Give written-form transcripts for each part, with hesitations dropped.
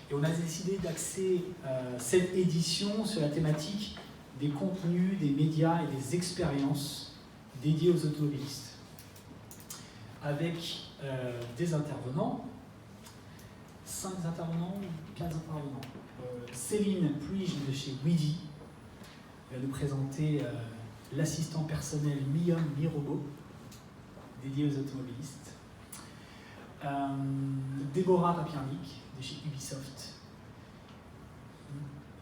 Et on a décidé d'axer cette édition sur la thématique des contenus, des médias et des expériences dédiées aux automobilistes. Avec des intervenants, 5 intervenants ou 15 intervenants. Céline Puig de chez Weedy va nous présenter l'assistant personnel Mi-Homme, Mi-Robot, dédié aux automobilistes. Déborah Papiernik de chez Ubisoft.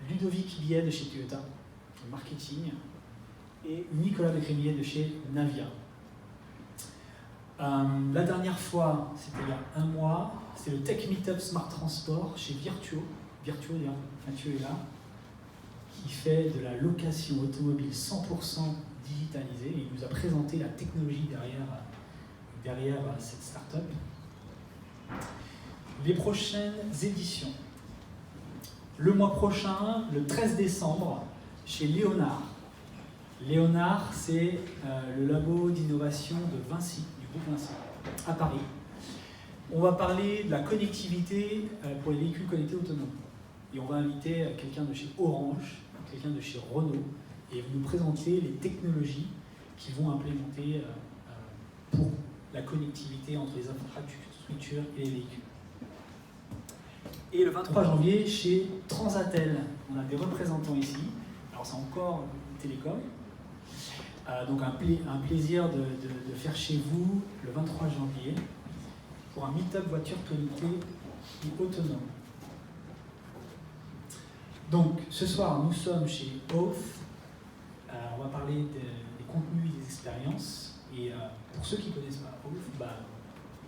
Ludovic Billet de chez Toyota, marketing. Et Nicolas Becrémier de chez Navia. La dernière fois, c'était il y a un mois, c'est le Tech Meetup Smart Transport chez Virtuo. Virtuo, d'ailleurs, Mathieu est là, qui fait de la location automobile 100% digitalisée. Et il nous a présenté la technologie derrière cette start-up. Les prochaines éditions. Le mois prochain, le 13 décembre, chez Léonard. Léonard, c'est le labo d'innovation de Vinci, du groupe Vinci, à Paris. On va parler de la connectivité pour les véhicules connectés autonomes. Et on va inviter quelqu'un de chez Orange, quelqu'un de chez Renault, et nous présenter les technologies qu'ils vont implémenter pour la connectivité entre les infrastructures et les véhicules. Et le 23 janvier, chez Transatel, on a des représentants ici. Alors c'est encore télécom. Donc un plaisir de faire chez vous le 23 janvier pour un meet-up voiture connectée et autonome. Donc ce soir, nous sommes chez Oath. On va parler des contenus et des expériences. Et pour ceux qui ne connaissent pas Oath,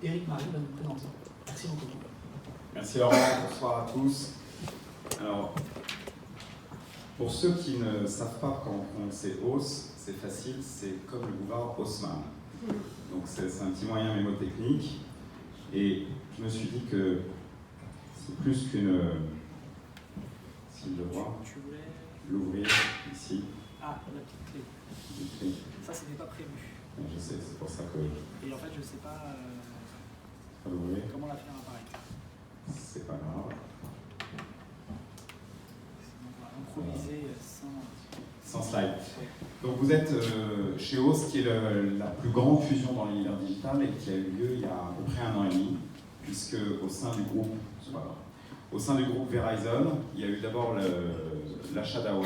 Eric Marie va nous présenter. Merci beaucoup. Merci Laurent, bonsoir à tous. Alors, pour ceux qui ne savent pas quand c'est Hauss, c'est facile, c'est comme le boulevard Haussmann. Donc c'est un petit moyen mémotechnique. Et je me suis dit que c'est plus qu'une... Si je le vois, l'ouvrir ici. Ah, la petite clé. Petite clé. Ça, c'était pas prévu. Je sais, c'est pour ça que... Et en fait, je sais pas comment la faire apparaître. C'est pas grave. On va improviser sans slide. Donc vous êtes chez Hauss, qui est la plus grande fusion dans l'univers digital et qui a eu lieu il y a à peu près 1 an et demi, puisque au sein du groupe, Verizon, il y a eu d'abord l'achat d'AOL,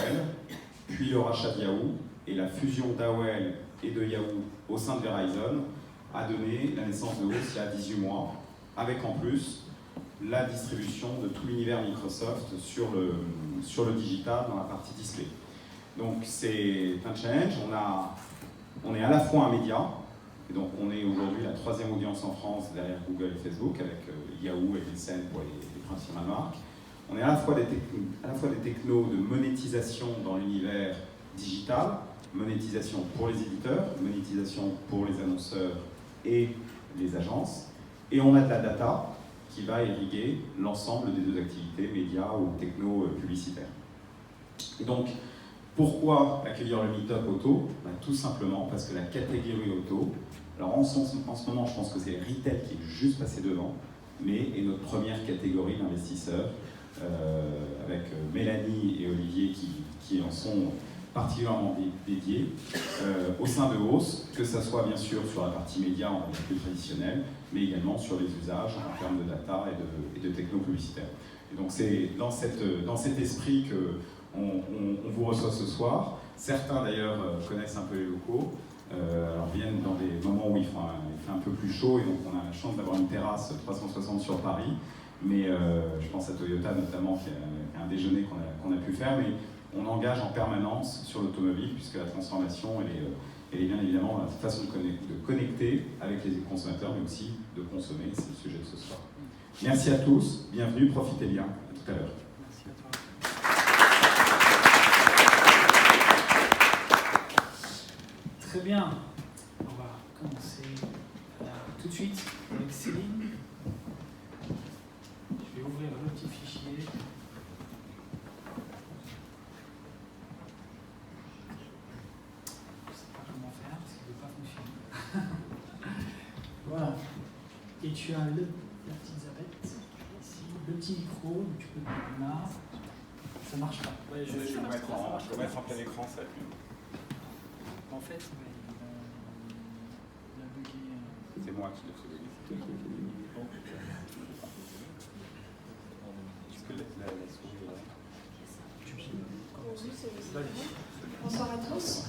puis le rachat de Yahoo, et la fusion d'AOL et de Yahoo au sein de Verizon a donné la naissance de Hauss il y a 18 mois, avec en plus la distribution de tout l'univers Microsoft sur le digital dans la partie display. Donc c'est un challenge, on est à la fois un média, et donc on est aujourd'hui la 3e audience en France derrière Google et Facebook, avec Yahoo et MSN pour les principales marques. On est à la fois des technos de monétisation dans l'univers digital, monétisation pour les éditeurs, monétisation pour les annonceurs et les agences, et on a de la data qui va irriguer l'ensemble des deux activités, médias ou techno-publicitaires. Et donc, pourquoi accueillir le Meetup Auto? Tout simplement parce que la catégorie auto, alors en ce moment, je pense que c'est le retail qui est juste passé devant, mais est notre première catégorie d'investisseurs, avec Mélanie et Olivier qui en sont particulièrement dédiés au sein de Hauss, que ce soit bien sûr sur la partie média, on va dire plus traditionnelle, mais également sur les usages en termes de data et de techno-publicitaire. Et donc c'est dans cet esprit qu'on vous reçoit ce soir. Certains d'ailleurs connaissent un peu les locaux, alors viennent dans des moments où il fait un peu plus chaud, et donc on a la chance d'avoir une terrasse 360 sur Paris, mais je pense à Toyota notamment, qui a un déjeuner qu'on a pu faire, mais on engage en permanence sur l'automobile, puisque la transformation, elle est bien évidemment la façon de connecter avec les consommateurs, mais aussi de consommer, c'est le sujet de ce soir. Merci à tous, bienvenue, profitez bien, à tout à l'heure. Merci à toi. Très bien, on va commencer tout de suite avec Céline. Je vais ouvrir le petit fichier. Voilà. Et tu as la petite zapette ici, le petit micro, donc tu peux te mettre là. Ça marche pas. Ouais, je vais le mettre en plein écran, ça va être mieux. En fait, il a bugué. C'est moi qui l'ai fait bugger. Est-ce que la souris est là? Bonsoir à tous.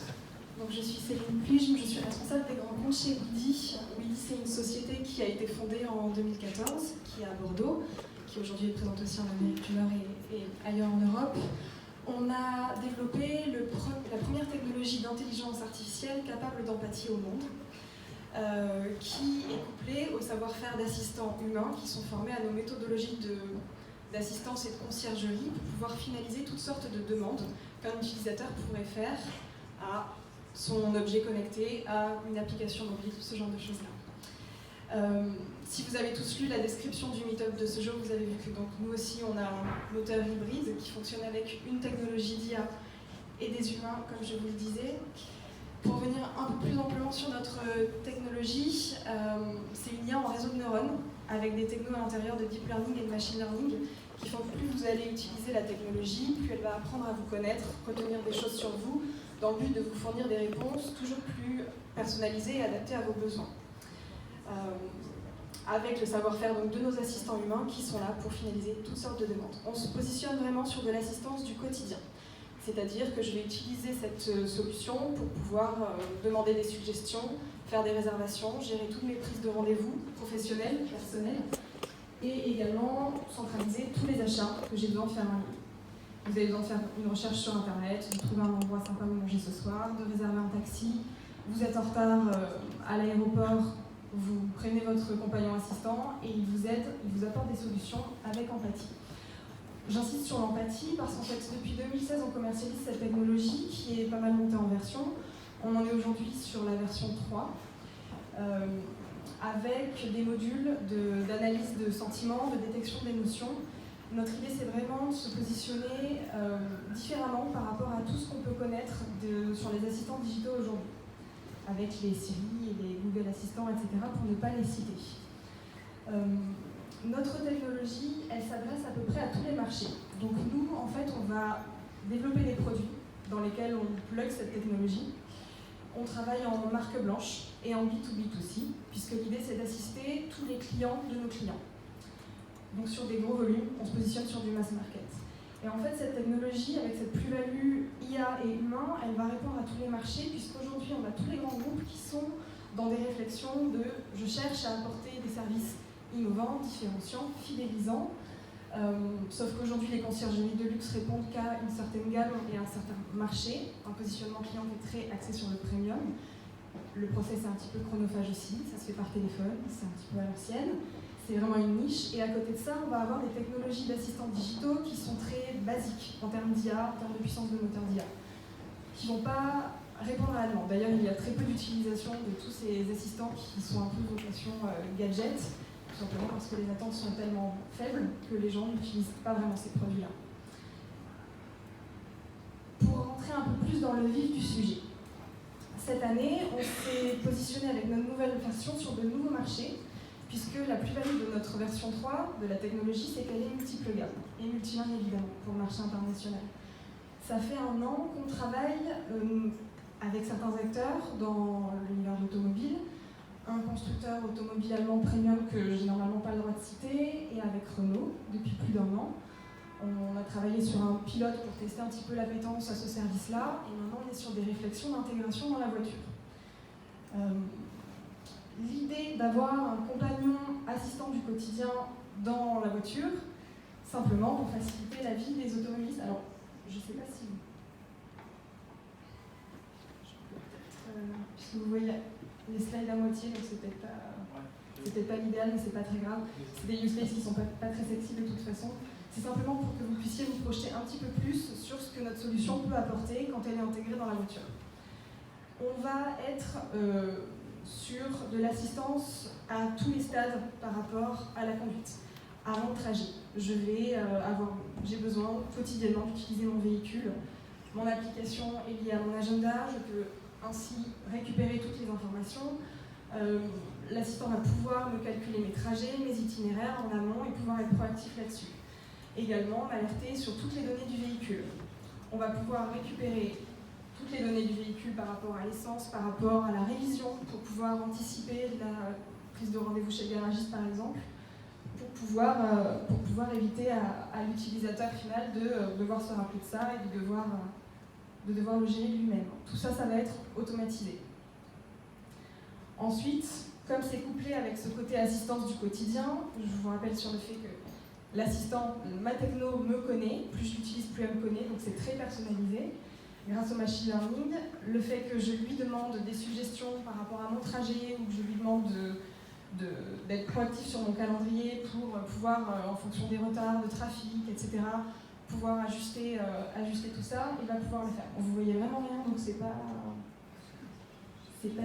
Donc, je suis Céline Puige, je suis responsable des grands comptes chez Weedy. Weedy, c'est une société qui a été fondée en 2014, qui est à Bordeaux, qui aujourd'hui est présente aussi en Amérique du Nord et ailleurs en Europe. On a développé la première technologie d'intelligence artificielle capable d'empathie au monde, qui est couplée au savoir-faire d'assistants humains qui sont formés à nos méthodologies d'assistance et de conciergerie pour pouvoir finaliser toutes sortes de demandes qu'un utilisateur pourrait faire à son objet connecté, à une application mobile, ce genre de choses-là. Si vous avez tous lu la description du meet-up de ce jour, vous avez vu que donc, nous aussi on a un moteur hybride qui fonctionne avec une technologie d'IA et des humains, comme je vous le disais. Pour revenir un peu plus amplement sur notre technologie, c'est une IA en réseau de neurones avec des technos à l'intérieur de deep learning et de machine learning qui font que plus vous allez utiliser la technologie, plus elle va apprendre à vous connaître, retenir des choses sur vous, dans le but de vous fournir des réponses toujours plus personnalisées et adaptées à vos besoins. Avec le savoir-faire donc, de nos assistants humains qui sont là pour finaliser toutes sortes de demandes. On se positionne vraiment sur de l'assistance du quotidien. C'est-à-dire que je vais utiliser cette solution pour pouvoir demander des suggestions, faire des réservations, gérer toutes mes prises de rendez-vous professionnelles, personnelles, et également centraliser tous les achats que j'ai besoin de faire en ligne. Vous avez besoin de faire une recherche sur Internet, de trouver un endroit sympa où manger ce soir, de réserver un taxi, vous êtes en retard à l'aéroport, vous prenez votre compagnon assistant et il vous aide, il vous apporte des solutions avec empathie. J'insiste sur l'empathie parce qu'en fait, depuis 2016, on commercialise cette technologie qui est pas mal montée en version. On en est aujourd'hui sur la version 3, avec des modules d'analyse de sentiments, de détection d'émotions. Notre idée, c'est vraiment de se positionner différemment par rapport à tout ce qu'on peut connaître sur les assistants digitaux aujourd'hui, avec les Siri et les Google Assistants, etc., pour ne pas les citer. Notre technologie, elle s'adresse à peu près à tous les marchés. Donc nous, en fait, on va développer des produits dans lesquels on plug cette technologie. On travaille en marque blanche et en B2B2C, puisque l'idée, c'est d'assister tous les clients de nos clients. Donc sur des gros volumes, on se positionne sur du mass market. Et en fait, cette technologie, avec cette plus-value IA et humain, elle va répondre à tous les marchés, puisqu'aujourd'hui, on a tous les grands groupes qui sont dans des réflexions de « je cherche à apporter des services innovants, différenciants, fidélisants ». Sauf qu'aujourd'hui, les conciergeries de luxe répondent qu'à une certaine gamme et à un certain marché, un positionnement client qui est très axé sur le premium. Le process est un petit peu chronophage aussi, ça se fait par téléphone, c'est un petit peu à l'ancienne. C'est vraiment une niche, et à côté de ça, on va avoir des technologies d'assistants digitaux qui sont très basiques en termes d'IA, en termes de puissance de moteur d'IA, qui ne vont pas répondre à la demande. D'ailleurs, il y a très peu d'utilisation de tous ces assistants qui sont un peu vocation gadget, tout simplement parce que les attentes sont tellement faibles que les gens n'utilisent pas vraiment ces produits-là. Pour rentrer un peu plus dans le vif du sujet, cette année, on s'est positionné avec notre nouvelle version sur de nouveaux marchés, puisque la plus-value de notre version 3 de la technologie, c'est qu'elle est multiple gamme, et multilingue évidemment, pour le marché international. Ça fait 1 an qu'on travaille avec certains acteurs dans l'univers de l'automobile, un constructeur automobile allemand premium que j'ai normalement pas le droit de citer, et avec Renault depuis plus d'1 an. On a travaillé sur un pilote pour tester un petit peu l'appétence à ce service-là, et maintenant on est sur des réflexions d'intégration dans la voiture. L'idée d'avoir un compagnon assistant du quotidien dans la voiture, simplement pour faciliter la vie des automobilistes. Alors, je ne sais pas si puisque vous voyez les slides à moitié, donc c'est peut-être pas l'idéal, mais c'est pas très grave. C'est des use cases qui sont pas très sexy de toute façon. C'est simplement pour que vous puissiez vous projeter un petit peu plus sur ce que notre solution peut apporter quand elle est intégrée dans la voiture. On va être sur de l'assistance à tous les stades par rapport à la conduite. Avant le trajet, j'ai besoin quotidiennement d'utiliser mon véhicule. Mon application est liée à mon agenda, je peux ainsi récupérer toutes les informations. L'assistant va pouvoir me calculer mes trajets, mes itinéraires en amont et pouvoir être proactif là-dessus. Également, m'alerter sur toutes les données du véhicule. On va pouvoir récupérer toutes les données du véhicule par rapport à l'essence, par rapport à la révision, pour pouvoir anticiper la prise de rendez-vous chez le garagiste par exemple, pour pouvoir éviter à l'utilisateur final de devoir se rappeler de ça et de devoir le gérer lui-même. Tout ça, ça va être automatisé. Ensuite, comme c'est couplé avec ce côté assistance du quotidien, je vous rappelle sur le fait que l'assistant, ma techno me connaît, plus je l'utilise, plus elle me connaît, donc c'est très personnalisé. Grâce au machine learning, le fait que je lui demande des suggestions par rapport à mon trajet ou que je lui demande d'être proactif sur mon calendrier pour pouvoir, en fonction des retards, de trafic, etc., pouvoir ajuster tout ça, il va pouvoir le faire. Bon, vous voyez vraiment rien, donc c'est pas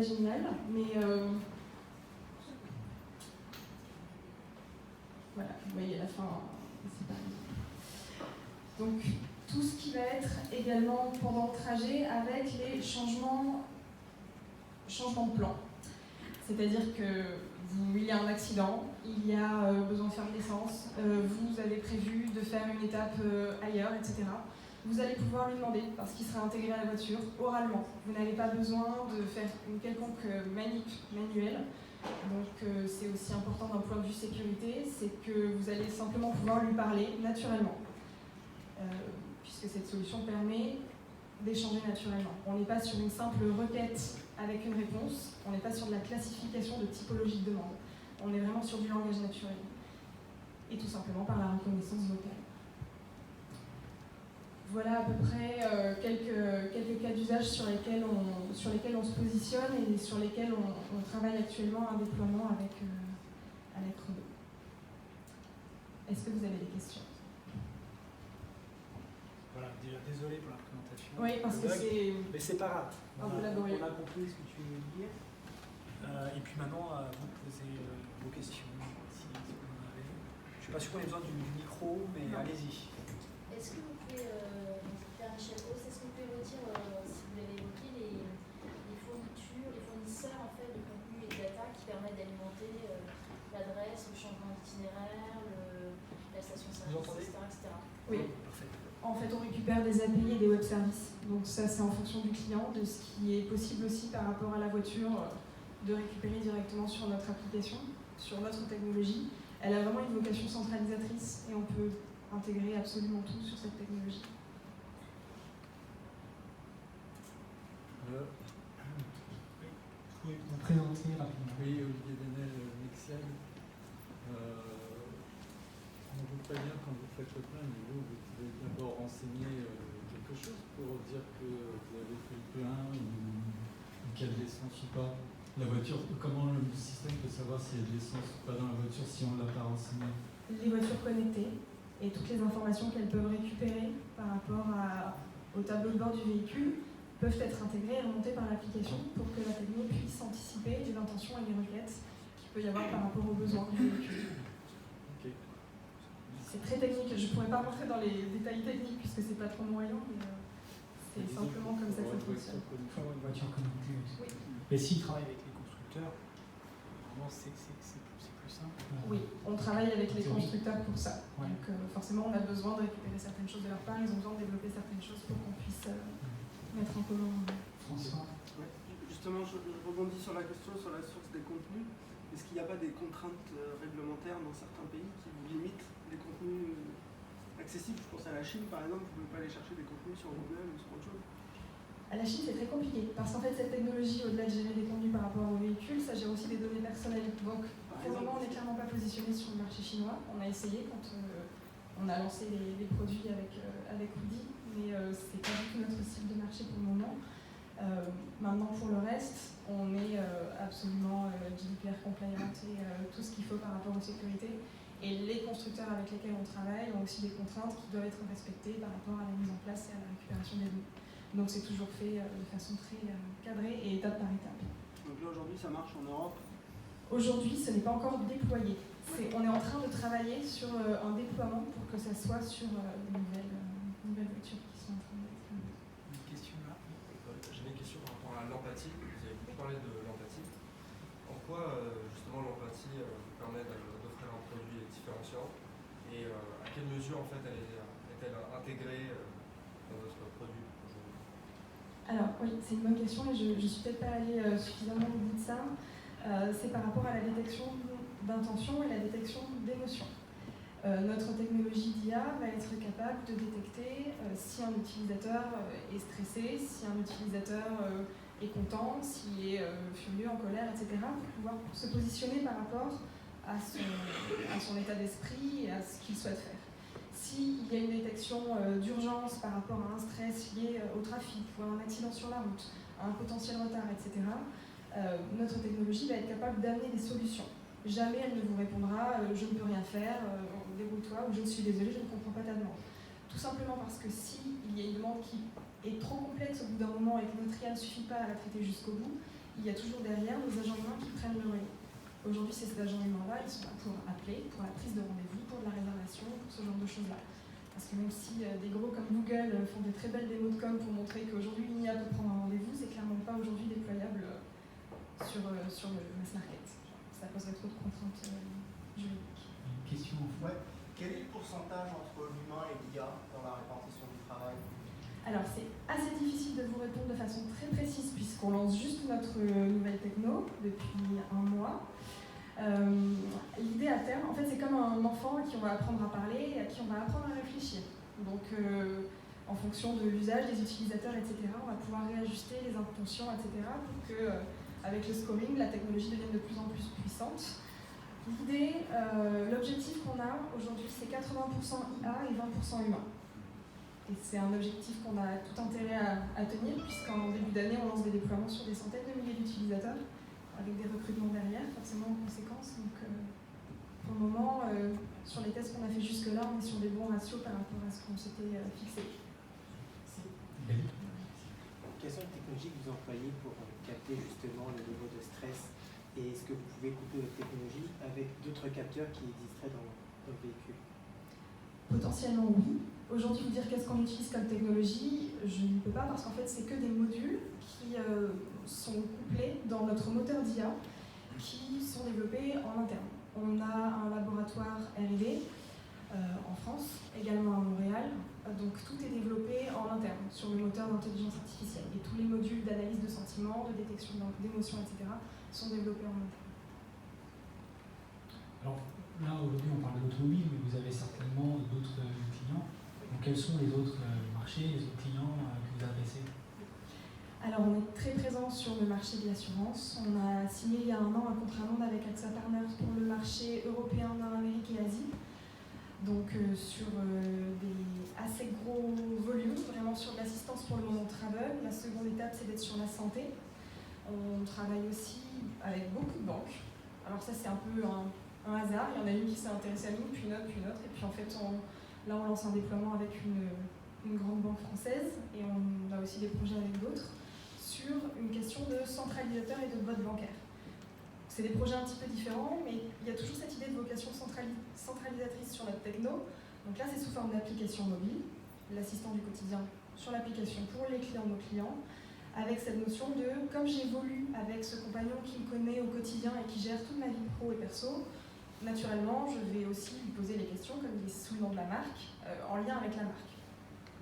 génial, mais voilà, vous voyez la fin, c'est pas grave. Donc tout ce qui va être également pendant le trajet avec les changements de plan. C'est-à-dire que il y a un accident, il y a besoin de faire de l'essence, vous avez prévu de faire une étape ailleurs, etc. Vous allez pouvoir lui demander, parce qu'il sera intégré à la voiture, oralement. Vous n'avez pas besoin de faire une quelconque manip manuelle. Donc c'est aussi important d'un point de vue sécurité, c'est que vous allez simplement pouvoir lui parler naturellement. Puisque cette solution permet d'échanger naturellement. On n'est pas sur une simple requête avec une réponse, on n'est pas sur de la classification de typologie de demande. On est vraiment sur du langage naturel. Et tout simplement par la reconnaissance vocale. Voilà à peu près quelques cas d'usage sur lesquels on se positionne et sur lesquels on travaille actuellement un déploiement avec Renault. Est-ce que vous avez des questions? Voilà, déjà désolé pour la présentation. Oui, parce que c'est... Mais c'est pas grave. On a compris ce que tu voulais dire. Et puis maintenant, vous posez vos questions, si vous en avez. Je ne suis pas sûr qu'on ait besoin du micro, mais allez-y. Est-ce que vous pouvez faire Michel Hauss, est-ce que vous pouvez me dire, si vous l'avez évoqué, les fournisseurs en fait, de contenu et de data qui permettent d'alimenter l'adresse, le changement d'itinéraire, la station-service, etc. Oui, parfait. En fait, on récupère des API et des web services. Donc ça, c'est en fonction du client, de ce qui est possible aussi par rapport à la voiture, de récupérer directement sur notre application, sur notre technologie. Elle a vraiment une vocation centralisatrice et on peut intégrer absolument tout sur cette technologie. Vous pouvez vous présenter rapidement. Oui, Olivier Denel, Nexel. On vous prévient quand vous faites le plein, mais vous devez d'abord renseigner quelque chose pour dire que vous avez fait le plein ou qu'il y a de l'essence ou pas. La voiture, comment le système peut savoir s'il y a de l'essence ou pas dans la voiture si on ne l'a pas renseigné? Les voitures connectées et toutes les informations qu'elles peuvent récupérer par rapport au tableau de bord du véhicule peuvent être intégrées et remontées par l'application pour que la techno puisse anticiper les intentions et les requêtes qu'il peut y avoir par rapport aux besoins du véhicule. Okay. C'est très technique, je ne pourrais pas rentrer dans les détails techniques puisque c'est pas trop moyen, mais c'est simplement comme ça que ça fonctionne. Il faut avoir une voiture connectée aussi. Oui. Mais s'ils travaillent avec les constructeurs, vraiment c'est plus simple. Oui, on travaille avec les constructeurs pour ça. Ouais. Donc forcément, on a besoin de récupérer certaines choses de leur part, ils ont besoin de développer certaines choses pour qu'on puisse mettre en commun. François? Ouais. Justement, je rebondis sur la question sur la source des contenus. Est-ce qu'il n'y a pas des contraintes réglementaires dans certains pays qui vous limitent les contenus accessibles? Je pense à la Chine, par exemple, vous ne pouvez pas aller chercher des contenus sur Google ou sur autre chose. À la Chine, c'est très compliqué, parce qu'en fait, cette technologie, au-delà de gérer des contenus par rapport aux véhicules, ça gère aussi des données personnelles. Donc, pour le moment, on n'est clairement pas positionné sur le marché chinois. On a essayé quand on a lancé les produits avec Woody, mais c'est pas du tout notre cible de marché pour le moment. Maintenant, pour le reste, on est absolument GDPR compliant et tout ce qu'il faut par rapport aux sécurités. Et les constructeurs avec lesquels on travaille ont aussi des contraintes qui doivent être respectées par rapport à la mise en place et à la récupération des données. Donc c'est toujours fait de façon très cadrée et étape par étape. Donc là, aujourd'hui, ça marche en Europe? Aujourd'hui, ce n'est pas encore déployé. On est en train de travailler sur un déploiement pour que ça soit sur des nouvelles voitures qui sont en train d'être... Une question là? J'avais une question par rapport à l'empathie. Vous avez beaucoup parlé de l'empathie. En quoi, justement, l'empathie vous permet d'offrir un produit différenciant? Et à quelle mesure en fait est-elle intégrée dans votre produit aujourd'hui? Alors oui, c'est une bonne question et je ne suis peut-être pas allée suffisamment au bout de ça. C'est par rapport à la détection d'intention et la détection d'émotion. Notre technologie d'IA va être capable de détecter si un utilisateur est stressé, si un utilisateur est content, s'il est furieux, en colère, etc., pour pouvoir se positionner par rapport à son état d'esprit et à ce qu'il souhaite faire. S'il y a une détection d'urgence par rapport à un stress lié au trafic ou à un accident sur la route, à un potentiel retard, etc., notre technologie va être capable d'amener des solutions. Jamais elle ne vous répondra je ne peux rien faire, débrouille-toi, ou je suis désolé, je ne comprends pas ta demande. Tout simplement parce que s'il y a une demande qui est trop complexe au bout d'un moment et que notre IA ne suffit pas à la traiter jusqu'au bout, il y a toujours derrière nos agents humains qui prennent le relais. Aujourd'hui, ces agents humains-là, ils sont là pour appeler, pour la prise de rendez-vous, pour de la réservation, pour ce genre de choses-là. Parce que même si des gros comme Google font des très belles démos de com pour montrer qu'aujourd'hui une IA peut prendre un rendez-vous, c'est clairement pas aujourd'hui déployable sur le mass market. Ça poserait trop de contraintes juridiques. Une question en fait. Ouais. Quel est le pourcentage entre l'humain et l'IA dans la répartition du travail? Alors c'est assez difficile de vous répondre de façon très précise puisqu'on lance juste notre nouvelle techno depuis un mois. L'idée à terme, en fait c'est comme un enfant à qui on va apprendre à parler et à qui on va apprendre à réfléchir. Donc en fonction de l'usage des utilisateurs, etc., on va pouvoir réajuster les intentions, etc., pour que avec le scoring, la technologie devient de plus en plus puissante. L'idée, l'objectif qu'on a aujourd'hui, c'est 80% IA et 20% humain. Et c'est un objectif qu'on a tout intérêt à tenir, puisqu'en début d'année, on lance des déploiements sur des centaines de milliers d'utilisateurs, avec des recrutements derrière, forcément en conséquence. Donc, pour le moment, sur les tests qu'on a fait jusque-là, on est sur des bons ratios par rapport à ce qu'on s'était fixé. Quelles sont les technologies que vous employez pour capter justement le niveau de stress? Et est-ce que vous pouvez couper votre technologie avec d'autres capteurs qui existeraient dans le véhicule? Potentiellement oui. Aujourd'hui, vous dire qu'est-ce qu'on utilise comme technologie, je ne peux pas parce qu'en fait, c'est que des modules qui sont couplés dans notre moteur d'IA qui sont développés en interne. On a un laboratoire R&D en France, également à Montréal. Donc tout est développé en interne sur le moteur d'intelligence artificielle. Et tous les modules d'analyse de sentiments, de détection d'émotions, etc. sont développés en interne. Alors là, aujourd'hui, on parle de l'automobile, mais vous avez certainement d'autres clients. Donc quels sont les autres marchés, les autres clients que vous adressez? Alors on est très présent sur le marché de l'assurance. On a signé il y a un an un contrat monde avec AXA Partners pour le marché européen, Nord-Amérique et Asie. Donc sur des assez gros volumes, vraiment sur de l'assistance pour le moment travel. La seconde étape, c'est d'être sur la santé. On travaille aussi avec beaucoup de banques. Alors ça, c'est un peu un hasard. Il y en a une qui s'est intéressée à nous, puis une autre, Et puis en fait, là, on lance un déploiement avec une grande banque française. Et on a aussi des projets avec d'autres sur une question de centralisateur et de boîte bancaire. C'est des projets un petit peu différents, mais il y a toujours cette idée de vocation centralisatrice sur notre techno. Donc là, c'est sous forme d'application mobile, l'assistant du quotidien sur l'application pour les clients de nos clients, avec cette notion de, comme j'évolue avec ce compagnon qui me connaît au quotidien et qui gère toute ma vie pro et perso, naturellement, je vais aussi lui poser les questions, comme il est sous le nom de la marque, en lien avec la marque.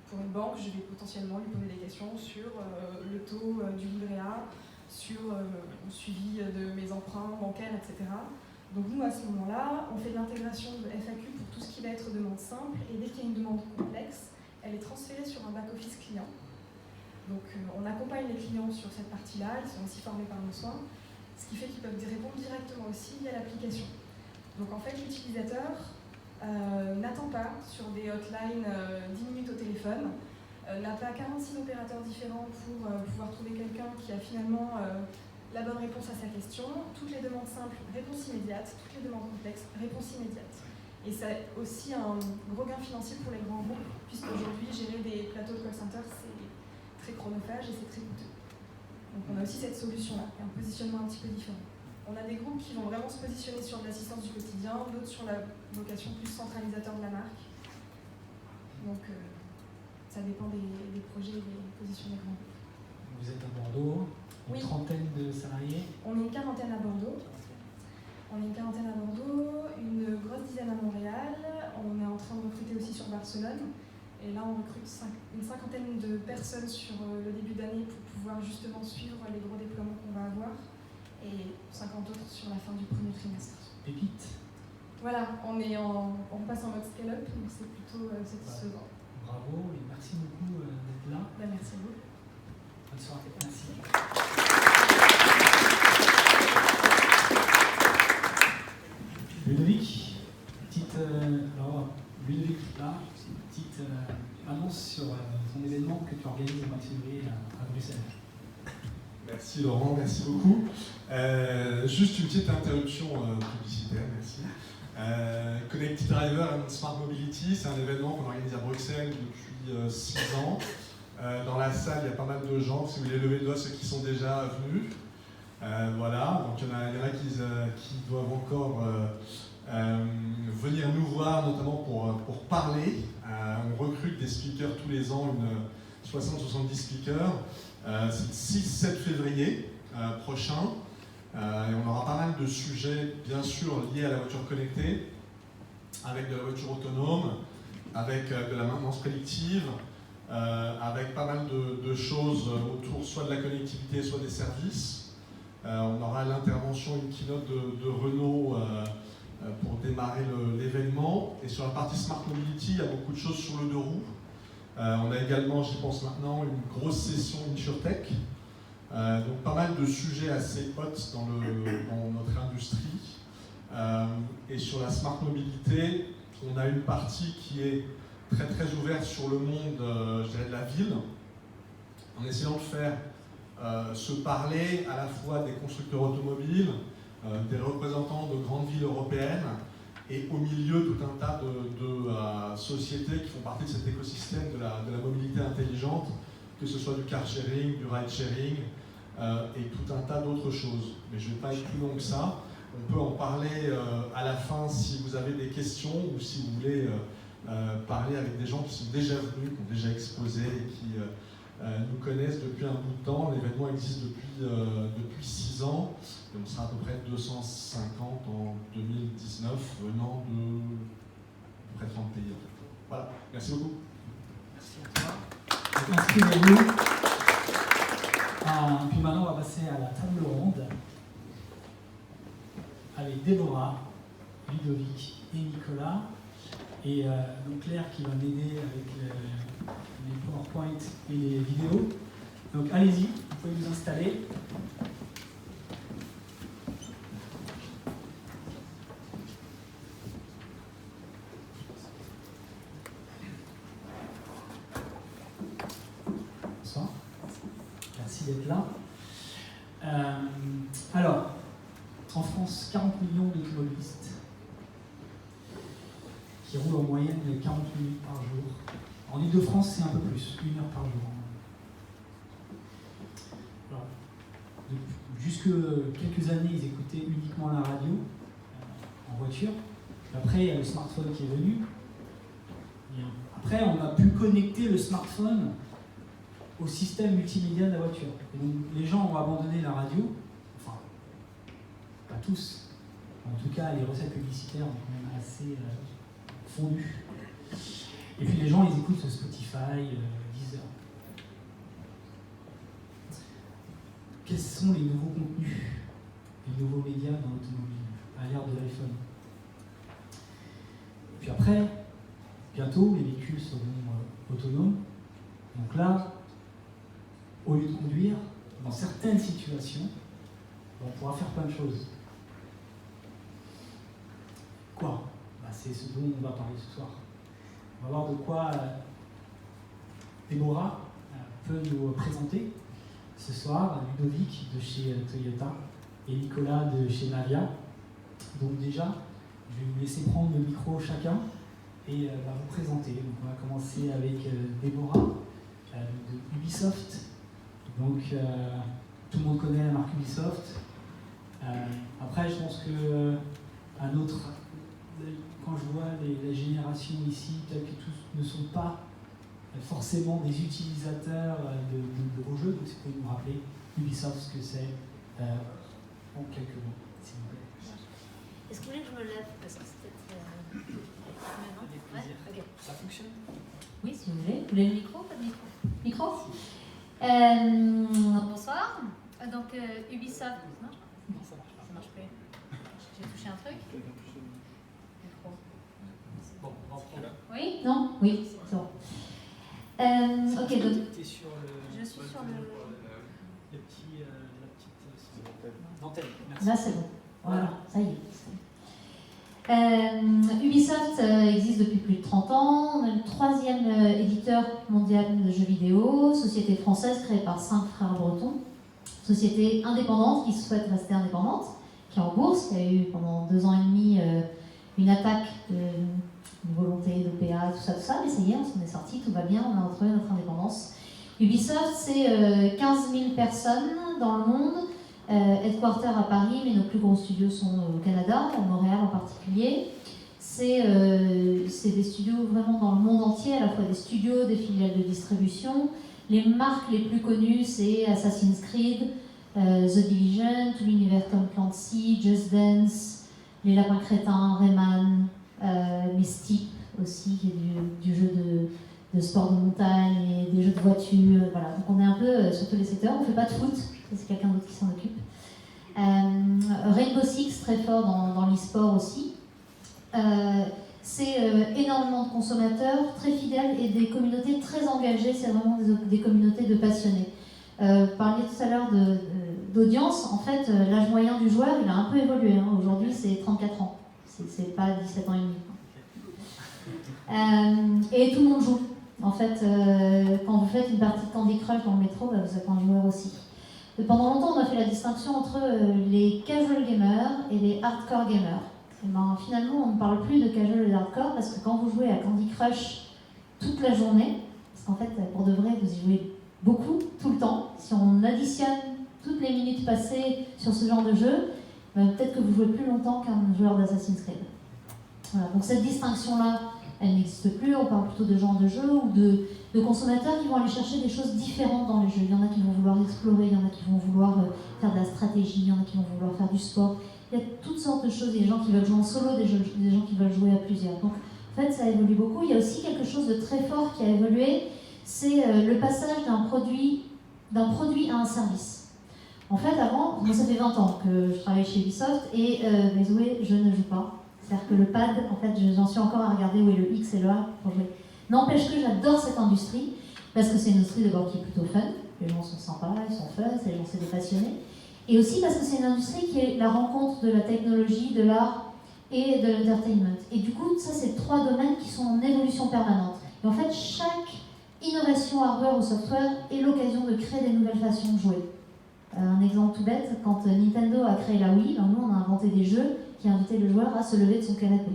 Pour une banque, je vais potentiellement lui poser des questions sur le taux du livret A, sur le suivi de mes emprunts bancaires, etc. Donc nous, à ce moment-là, on fait de l'intégration de FAQ pour tout ce qui va être demande simple, et dès qu'il y a une demande complexe, elle est transférée sur un back-office client. Donc on accompagne les clients sur cette partie-là, ils sont aussi formés par nos soins, ce qui fait qu'ils peuvent répondre directement aussi via l'application. Donc en fait, l'utilisateur n'attend pas sur des hotlines 10 minutes au téléphone, n'a pas 46 opérateurs différents pour pouvoir trouver quelqu'un qui a finalement la bonne réponse à sa question. Toutes les demandes simples, réponse immédiate. Toutes les demandes complexes, réponse immédiate. Et c'est aussi un gros gain financier pour les grands groupes, puisqu'aujourd'hui, gérer des plateaux de call center, c'est très chronophage et c'est très coûteux. Donc on a aussi cette solution-là, et un positionnement un petit peu différent. On a des groupes qui vont vraiment se positionner sur de l'assistance du quotidien, d'autres sur la vocation plus centralisateur de la marque. Donc ça dépend des projets et des positions des grands groupes. Vous êtes à Bordeaux, une trentaine de salariés. On est une quarantaine à Bordeaux. On On est une quarantaine à Bordeaux, une grosse dizaine à Montréal. On est en train de recruter aussi sur Barcelone. Et là, on recrute une cinquantaine de personnes sur le début d'année pour pouvoir justement suivre les gros déploiements qu'on va avoir. Et 50 autres sur la fin du premier trimestre. Pépite. Voilà, on passe en mode scale-up, donc c'est plutôt satisfaisant. Bravo et merci beaucoup d'être là. Ben, merci à vous. Bonne soirée. Merci. Ludovic, Ludovic, là, petite annonce sur ton événement que tu organises au mois de février à Bruxelles. Merci Laurent, merci beaucoup. Juste une petite interruption publicitaire, merci. Connected Driver and Smart Mobility, c'est un événement qu'on organise à Bruxelles depuis 6 ans. Dans la salle, il y a pas mal de gens. Si vous voulez lever le doigt, ceux qui sont déjà venus. Voilà, donc il y en a qui doivent encore venir nous voir, notamment pour parler. On recrute des speakers tous les ans, 60-70 speakers. C'est le 6-7 février prochain. Et on aura pas mal de sujets, bien sûr, liés à la voiture connectée, avec de la voiture autonome, avec de la maintenance prédictive, avec pas mal de choses autour soit de la connectivité, soit des services. On aura l'intervention, une keynote de Renault pour démarrer l'événement. Et sur la partie Smart Mobility, il y a beaucoup de choses sur le deux roues. On a également, j'y pense maintenant, une grosse session InsurTech. Donc pas mal de sujets assez hot dans notre industrie. Et sur la Smart Mobilité, on a une partie qui est très très ouverte sur le monde je dirais de la ville, en essayant de faire se parler à la fois des constructeurs automobiles, des représentants de grandes villes européennes, et au milieu tout un tas de sociétés qui font partie de cet écosystème de la mobilité intelligente, que ce soit du car sharing, du ride sharing, et tout un tas d'autres choses. Mais je ne vais pas être plus long que ça. On peut en parler à la fin si vous avez des questions ou si vous voulez parler avec des gens qui sont déjà venus, qui ont déjà exposé et qui nous connaissent depuis un bout de temps. L'événement existe depuis 6 ans et on sera à peu près 250 en 2019 venant de près de 30 pays. Voilà, merci beaucoup. Merci à toi. Inscrivez-vous. Puis maintenant, on va passer à la table ronde avec Déborah, Ludovic et Nicolas. Et donc Claire qui va m'aider avec les PowerPoint et les vidéos. Donc allez-y, vous pouvez vous installer. Bonsoir. Merci d'être là. Alors, en France, 40 millions d'automobilistes qui roulent en moyenne 40 minutes par jour. En Ile-de-France, c'est un peu plus, 1 heure par jour. Alors, jusque quelques années, ils écoutaient uniquement la radio en voiture. Après, il y a le smartphone qui est venu. Et après, on a pu connecter le smartphone au système multimédia de la voiture. Et donc, les gens ont abandonné la radio, enfin, pas tous. En tout cas, les recettes publicitaires ont quand même assez fondu. Et puis les gens, ils écoutent sur Spotify, Deezer. Quels sont les nouveaux contenus, les nouveaux médias dans l'automobile à l'ère de l'iPhone? Puis après, bientôt, les véhicules seront autonomes. Donc là, au lieu de conduire, dans certaines situations, on pourra faire plein de choses. Quoi? C'est ce dont on va parler ce soir. On va voir de quoi Déborah peut nous présenter ce soir, Ludovic de chez Toyota et Nicolas de chez Navia. Donc déjà, je vais vous laisser prendre le micro chacun et vous présenter. Donc on va commencer avec Déborah de Ubisoft. Donc tout le monde connaît la marque Ubisoft. Après, je pense que un autre, quand je vois les générations ici, peut-être que tous ne sont pas forcément des utilisateurs de vos jeux, donc c'est pour nous rappeler Ubisoft ce que c'est en quelques mots, s'il vous plaît. Est-ce que vous voulez que je me lève? Parce que c'est peut-être... Avec plaisir. Ouais, ok. Ça fonctionne? Oui, si vous voulez. Vous voulez le micro? Pas de micro? Micro? Bonsoir. Donc, Ubisoft... Non, ça marche pas. ça marche plus. J'ai touché un truc? Micro. Bon, on va reprendre. Oui? Non? Oui, c'est bon. Ok, donc... T'es sur le... Je suis sur le... Le petit... la petite... dentelle. Merci. Là, c'est bon. Voilà, ça y est. Ubisoft existe depuis plus de 30 ans. On est le 3e éditeur mondial de jeux vidéo, société française créée par 5 frères bretons. Société indépendante qui souhaite rester indépendante, qui est en bourse, qui a eu pendant 2 ans et demi une attaque, une volonté d'OPA, tout ça, mais ça y est, on s'en est sorti, tout va bien, on a retrouvé notre indépendance. Ubisoft, c'est 15 000 personnes dans le monde. Headquarter à Paris, mais nos plus gros studios sont au Canada, à Montréal en particulier. C'est des studios vraiment dans le monde entier, à la fois des studios, des filiales de distribution. Les marques les plus connues, c'est Assassin's Creed, The Division, tout l'univers Tom Clancy, Just Dance, Les Lapins Crétins, Rayman, Mystique aussi, qui est du jeu de sport de montagne et des jeux de voiture. Voilà. Donc on est un peu sur tous les secteurs, on ne fait pas de foot. C'est quelqu'un d'autre qui s'en occupe. Rainbow Six, très fort dans l'e-sport aussi. C'est énormément de consommateurs, très fidèles et des communautés très engagées. C'est vraiment des communautés de passionnés. Vous parliez tout à l'heure d'audience. En fait, l'âge moyen du joueur, il a un peu évolué. Hein. Aujourd'hui, c'est 34 ans. C'est pas 17 ans et demi. Et tout le monde joue. En fait, quand vous faites une partie de Candy Crush dans le métro, vous êtes un joueur aussi. Pendant longtemps, on a fait la distinction entre les casual gamers et les hardcore gamers. Et ben, finalement, on ne parle plus de casual et hardcore parce que quand vous jouez à Candy Crush toute la journée, parce qu'en fait, pour de vrai, vous y jouez beaucoup, tout le temps. Si on additionne toutes les minutes passées sur ce genre de jeu, ben, peut-être que vous jouez plus longtemps qu'un joueur d'Assassin's Creed. Voilà, donc cette distinction-là, elle n'existe plus. On parle plutôt de genres de jeux ou de consommateurs qui vont aller chercher des choses différentes dans les jeux. Il y en a qui vont vouloir explorer, il y en a qui vont vouloir faire de la stratégie, il y en a qui vont vouloir faire du sport. Il y a toutes sortes de choses. Il y a des gens qui veulent jouer en solo, des gens qui veulent jouer à plusieurs. Donc en fait, ça évolue beaucoup. Il y a aussi quelque chose de très fort qui a évolué, c'est le passage d'un produit à un service. En fait, avant, moi ça fait 20 ans que je travaille chez Ubisoft et by the way, je ne joue pas. C'est-à-dire que le pad, en fait, j'en suis encore à regarder où est le X et le A pour jouer. N'empêche que j'adore cette industrie, parce que c'est une industrie d'abord qui est plutôt fun, les gens sont sympas, ils sont fun, c'est des passionnés, et aussi parce que c'est une industrie qui est la rencontre de la technologie, de l'art et de l'entertainment. Et du coup, ça, c'est 3 domaines qui sont en évolution permanente. Et en fait, chaque innovation hardware ou software est l'occasion de créer des nouvelles façons de jouer. Un exemple tout bête, quand Nintendo a créé la Wii, nous, on a inventé des jeux qui invitaient le joueur à se lever de son canapé.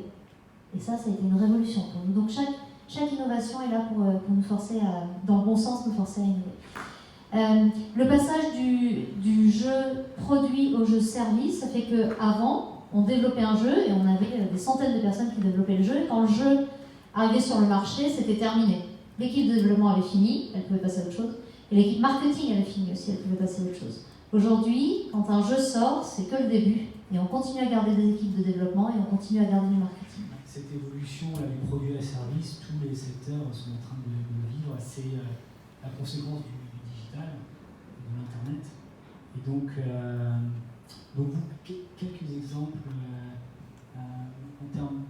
Et ça a été une révolution pour nous. Donc chaque innovation est là pour nous forcer dans le bon sens, nous forcer à innover. Le passage du jeu produit au jeu service, ça fait qu'avant, on développait un jeu et on avait des centaines de personnes qui développaient le jeu. Et quand le jeu arrivait sur le marché, c'était terminé. L'équipe de développement avait fini, elle pouvait passer à autre chose. Et l'équipe marketing avait fini aussi, elle pouvait passer à autre chose. Aujourd'hui, quand un jeu sort, c'est que le début. Et on continue à garder des équipes de développement et on continue à garder du marketing. Cette évolution là, du produit à service, tous les secteurs sont en train de vivre. C'est la conséquence du digital, de l'Internet. Et donc vous, quelques exemples en termes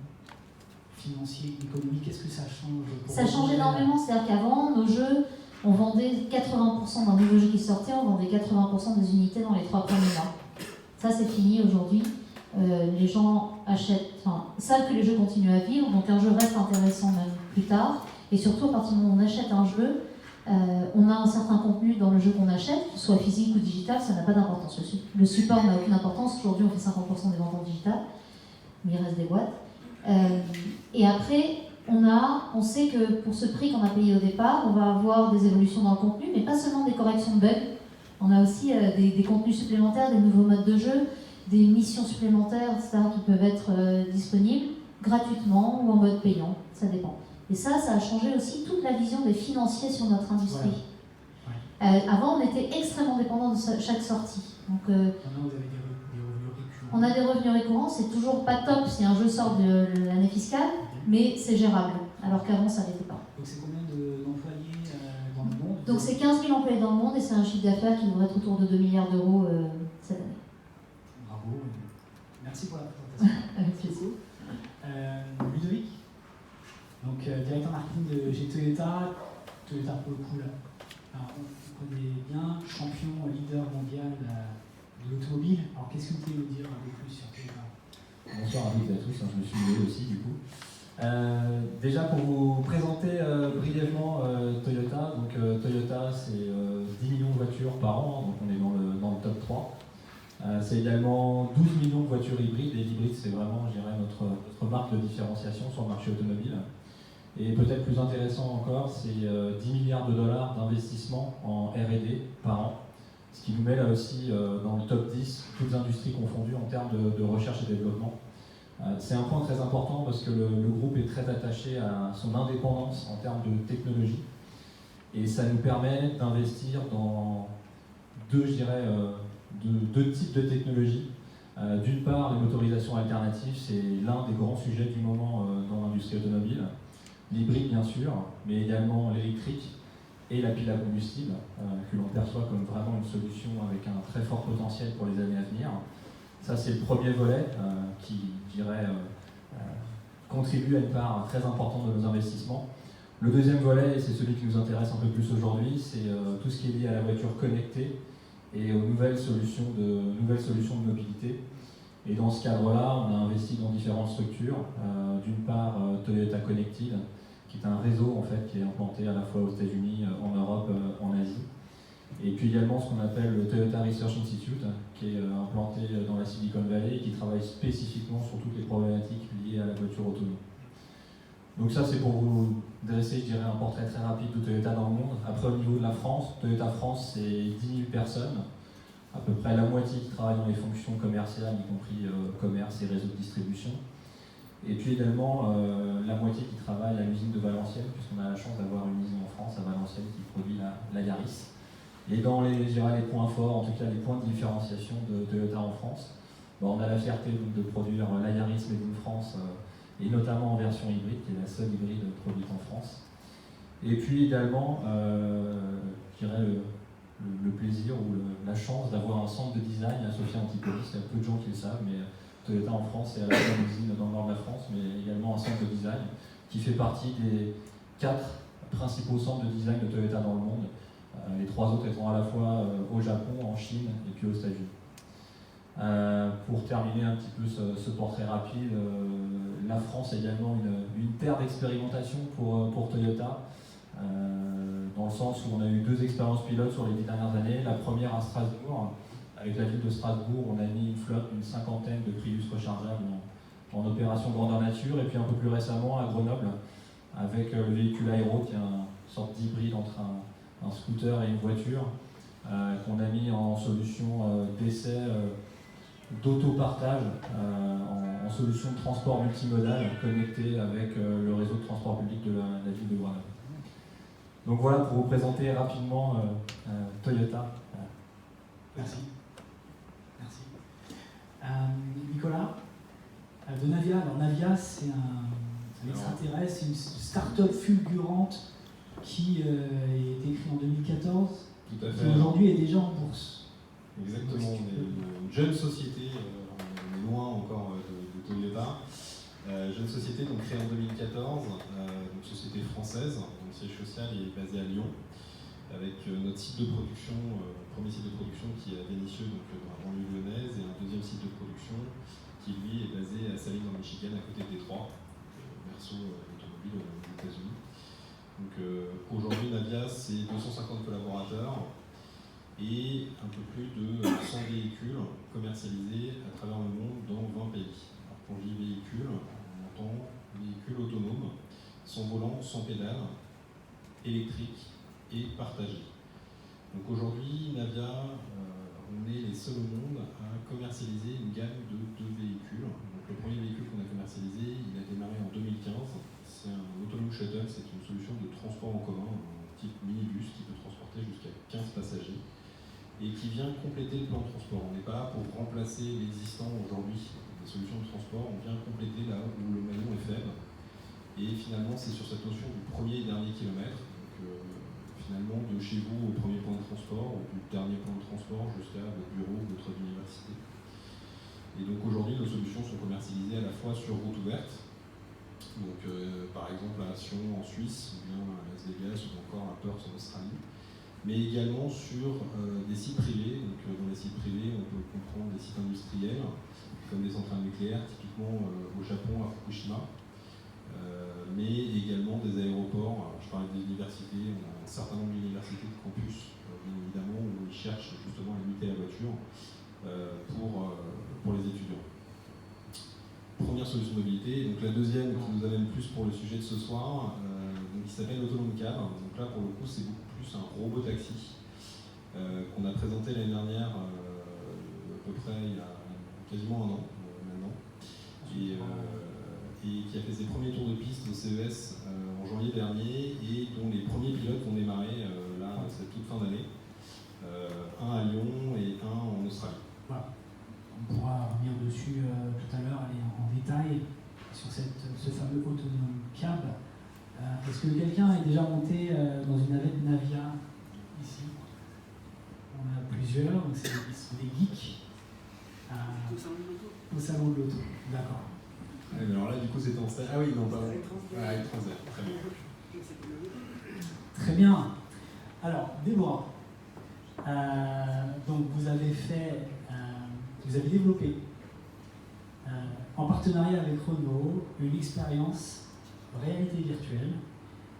financiers, économiques, qu'est-ce que ça change pour Ça change énormément. C'est-à-dire qu'avant, nos jeux, on vendait 80% d'un nouveau jeu qui sortait, on vendait 80% des unités dans les 3 premiers mois. Ça, c'est fini aujourd'hui. Les gens savent que les jeux continuent à vivre, donc un jeu reste intéressant même plus tard. Et surtout, à partir du moment où on achète un jeu, on a un certain contenu dans le jeu qu'on achète, qu'il soit physique ou digital, ça n'a pas d'importance. Le support n'a aucune importance. Aujourd'hui, on fait 50% des ventes en digital, mais il reste des boîtes. Et après, on sait que pour ce prix qu'on a payé au départ, on va avoir des évolutions dans le contenu, mais pas seulement des corrections de bugs. On a aussi des contenus supplémentaires, des nouveaux modes de jeu, des missions supplémentaires, etc., qui peuvent être disponibles gratuitement ou en mode payant, ça dépend. Et ça a changé aussi toute la vision des financiers sur notre industrie. Ouais. Avant, on était extrêmement dépendant de chaque sortie. Donc, maintenant, vous avez des revenus récurrents. On a des revenus récurrents, c'est toujours pas top si un jeu sort de l'année fiscale, mais c'est gérable, alors qu'avant ça l'était pas. Donc c'est combien d'employés dans le monde? Donc c'est 15 000 employés dans le monde et c'est un chiffre d'affaires qui devrait être autour de 2 milliards d'euros cette année. Bravo, merci pour la présentation. Avec plaisir. Ludovic, donc directeur marketing de chez Toyota pour le coup là. Alors, on connaît bien, champion, leader mondial de l'automobile. Alors qu'est-ce que vous pouvez nous dire un peu plus sur Toyota? Bonsoir à toutes et à tous, je me suis levé aussi du coup. Déjà pour vous présenter brièvement Toyota, donc Toyota c'est 10 millions de voitures par an, donc on est dans le top 3. C'est également 12 millions de voitures hybrides, et l'hybride c'est vraiment, je dirais, notre marque de différenciation sur le marché automobile. Et peut-être plus intéressant encore, c'est 10 milliards de dollars d'investissement en R&D par an, ce qui nous met là aussi dans le top 10, toutes industries confondues en termes de recherche et développement. C'est un point très important parce que le groupe est très attaché à son indépendance en termes de technologie, et ça nous permet d'investir dans deux types de technologies. D'une part, les motorisations alternatives, c'est l'un des grands sujets du moment dans l'industrie automobile. L'hybride bien sûr, mais également l'électrique et la pile à combustible, que l'on perçoit comme vraiment une solution avec un très fort potentiel pour les années à venir. Ça c'est le premier volet qui, je dirais, contribue à une part très importante de nos investissements. Le deuxième volet, et c'est celui qui nous intéresse un peu plus aujourd'hui, c'est tout ce qui est lié à la voiture connectée et aux nouvelles solutions de mobilité. Et dans ce cadre-là, on a investi dans différentes structures. D'une part, Toyota Connected, qui est un réseau en fait, qui est implanté à la fois aux États-Unis, en Europe, en Asie. Et puis également ce qu'on appelle le Toyota Research Institute, qui est implanté dans la Silicon Valley et qui travaille spécifiquement sur toutes les problématiques liées à la voiture autonome. Donc ça c'est pour vous dresser, je dirais, un portrait très rapide de Toyota dans le monde. Après au niveau de la France, Toyota France c'est 10 000 personnes, à peu près la moitié qui travaillent dans les fonctions commerciales, y compris commerce et réseau de distribution. Et puis également la moitié qui travaille à l'usine de Valenciennes, puisqu'on a la chance d'avoir une usine en France à Valenciennes qui produit la Yaris. Et dans les points forts, en tout cas les points de différenciation de Toyota en France, on a la fierté donc, de produire la Yaris Made in France, et notamment en version hybride, qui est la seule hybride produite en France. Et puis également, je dirais, le plaisir ou la chance d'avoir un centre de design à Sophia Antipolis. Il y a peu de gens qui le savent, mais Toyota en France est à la fois une usine dans le nord de la France, mais également un centre de design qui fait partie des 4 principaux centres de design de Toyota dans le monde. Les 3 autres étant à la fois au Japon, en Chine et puis aux États-Unis. Pour terminer un petit peu ce portrait rapide, la France est également une terre d'expérimentation pour Toyota, dans le sens où on a eu 2 expériences pilotes sur les 10 dernières années. La première à Strasbourg, avec la ville de Strasbourg, on a mis une flotte d'une 50aine de Prius rechargeables en opération grandeur nature, et puis un peu plus récemment à Grenoble, avec le véhicule Aero, qui est une sorte d'hybride entre un scooter et une voiture, qu'on a mis en solution d'essai d'autopartage, en solution de transport multimodal connecté avec le réseau de transport public de la ville de Grenoble. Donc voilà pour vous présenter rapidement Toyota. Merci. Merci. Nicolas, de Navia. Alors Navia, c'est un extraterrestre, c'est une start-up fulgurante qui a été créée en 2014, Tout à fait. qui aujourd'hui est déjà en bourse. Exactement, on est une jeune société, on est loin encore de Toyota. Jeune société donc créée en 2014, donc société française, dont le siège social est basé à Lyon, avec notre site de production, premier site de production qui est à Vénissieux, donc dans la banlieue lyonnaise, et un deuxième site de production qui lui est basé à Saline dans le Michigan, à côté de Détroit, Merceau automobile aux États-Unis. Donc aujourd'hui Navia c'est 250 collaborateurs et un peu plus de 100 véhicules commercialisés à travers le monde dans 20 pays. Alors, quand je dis véhicule, on entend véhicule autonome, sans volant, sans pédale, électrique et partagé. Donc aujourd'hui, Navia, on est les seuls au monde à commercialiser une gamme de 2 véhicules. Donc le premier véhicule qu'on a commercialisé, il a démarré en 2015. C'est un Autonomous Shuttle, c'est une solution de transport en commun, un type minibus qui peut transporter jusqu'à 15 passagers. et qui vient compléter le plan de transport. On n'est pas là pour remplacer l'existant aujourd'hui des solutions de transport, on vient compléter là où le maillon est faible. Et finalement, c'est sur cette notion du premier et dernier kilomètre, donc finalement de chez vous au premier point de transport, ou du dernier point de transport jusqu'à votre bureau ou votre université. Et donc aujourd'hui, nos solutions sont commercialisées à la fois sur route ouverte, donc par exemple à Sion en Suisse, ou bien à Las Vegas, ou encore à Perth en Australie, mais également sur des sites privés. Donc dans les sites privés, on peut comprendre des sites industriels, comme des centrales nucléaires, typiquement au Japon, à Fukushima, mais également des aéroports. Alors, je parlais des universités, on a un certain nombre d'universités de campus, bien évidemment, où ils cherchent justement à limiter la voiture pour les étudiants. Première solution de mobilité. Donc la deuxième qui nous amène plus pour le sujet de ce soir, qui s'appelle l'Autonome Cab. Donc là, pour le coup, c'est beaucoup plus un robot taxi qu'on a présenté l'année dernière, à peu près il y a quasiment un an maintenant, et qui a fait ses premiers tours de piste au CES en janvier dernier, et dont les premiers pilotes vont démarrer là cette toute fin d'année, un à Lyon et un en Australie. Voilà. On pourra revenir dessus tout à l'heure, aller en détail sur ce fameux Autonome Cab. Est-ce que quelqu'un est déjà monté dans une navette Navia ici? On a plusieurs, donc ce sont des geeks. Au salon de l'auto, d'accord. Alors là, du coup, c'était en stage. Ah oui, non, pas avec Transdev. Très bien. Très bien. Alors, Déborah, donc vous avez développé en partenariat avec Renault une expérience réalité virtuelle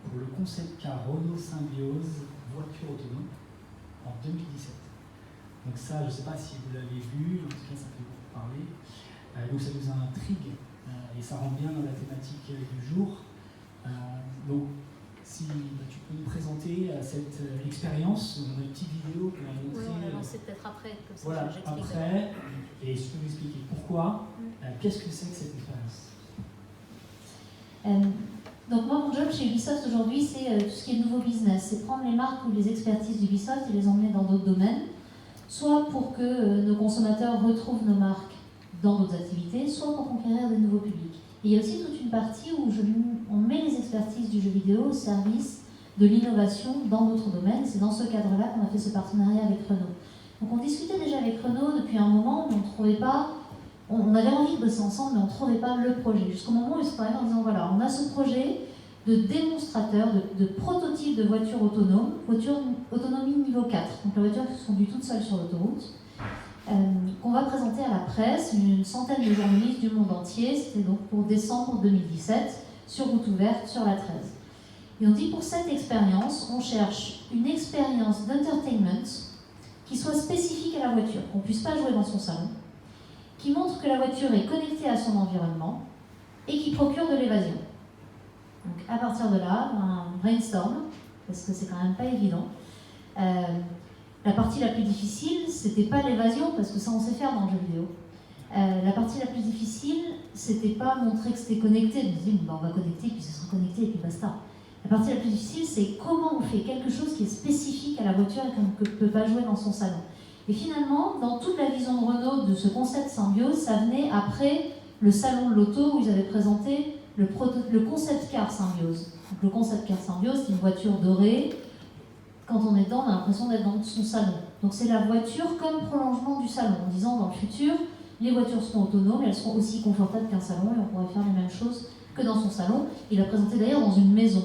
pour le concept car Renault Symbiose voiture autonome en 2017. Donc ça, je ne sais pas si vous l'avez vu, en tout cas ça fait beaucoup parler. Donc ça nous intrigue et ça rentre bien dans la thématique du jour. Donc si tu peux nous présenter cette expérience, on a une petite vidéo qu'on a montrée. Oui, on l'a lancée peut-être après, comme ça voilà, j'explique. après, et si tu peux nous expliquer pourquoi, qu'est-ce que c'est que cette expérience? Donc moi, mon job chez Ubisoft aujourd'hui, c'est tout ce qui est nouveau business. C'est prendre les marques ou les expertises d'Ubisoft et les emmener dans d'autres domaines, soit pour que nos consommateurs retrouvent nos marques dans d'autres activités, soit pour conquérir de nouveaux publics. Et il y a aussi toute une partie où on met les expertises du jeu vidéo au service de l'innovation dans d'autres domaines. C'est dans ce cadre-là qu'on a fait ce partenariat avec Renault. Donc on discutait déjà avec Renault depuis un moment, mais on ne trouvait pas... On avait envie de bosser ensemble, mais on ne trouvait pas le projet. Jusqu'au moment où ils se parlaient en disant, voilà, on a ce projet de démonstrateur, de prototype de voiture autonome, voiture autonomie niveau 4. Donc la voiture qui se conduit toute seule sur l'autoroute, qu'on va présenter à la presse, une centaine de journalistes du monde entier. C'était donc pour décembre 2017, sur route ouverte, sur la 13. Et on dit, pour cette expérience, on cherche une expérience d'entertainment qui soit spécifique à la voiture, qu'on ne puisse pas jouer dans son salon, qui montre que la voiture est connectée à son environnement et qui procure de l'évasion. Donc à partir de là, un brainstorm, parce que c'est quand même pas évident. La partie la plus difficile, c'était pas l'évasion, parce que ça on sait faire dans le jeu vidéo. La partie la plus difficile, c'était pas montrer que c'était connecté. On se dit, on va connecter, puis ce sera connecté, et puis basta. La partie la plus difficile, c'est comment on fait quelque chose qui est spécifique à la voiture et qu'on ne peut pas jouer dans son salon. Et finalement, dans toute la vision de Renault de ce concept Symbiose, ça venait après le salon de l'auto où ils avaient présenté le concept car Symbiose. Donc le concept car Symbiose, c'est une voiture dorée. Quand on est dedans, on a l'impression d'être dans son salon. Donc c'est la voiture comme prolongement du salon, en disant dans le futur, les voitures seront autonomes, elles seront aussi confortables qu'un salon et on pourrait faire les mêmes choses que dans son salon. Il l'a présenté d'ailleurs dans une maison.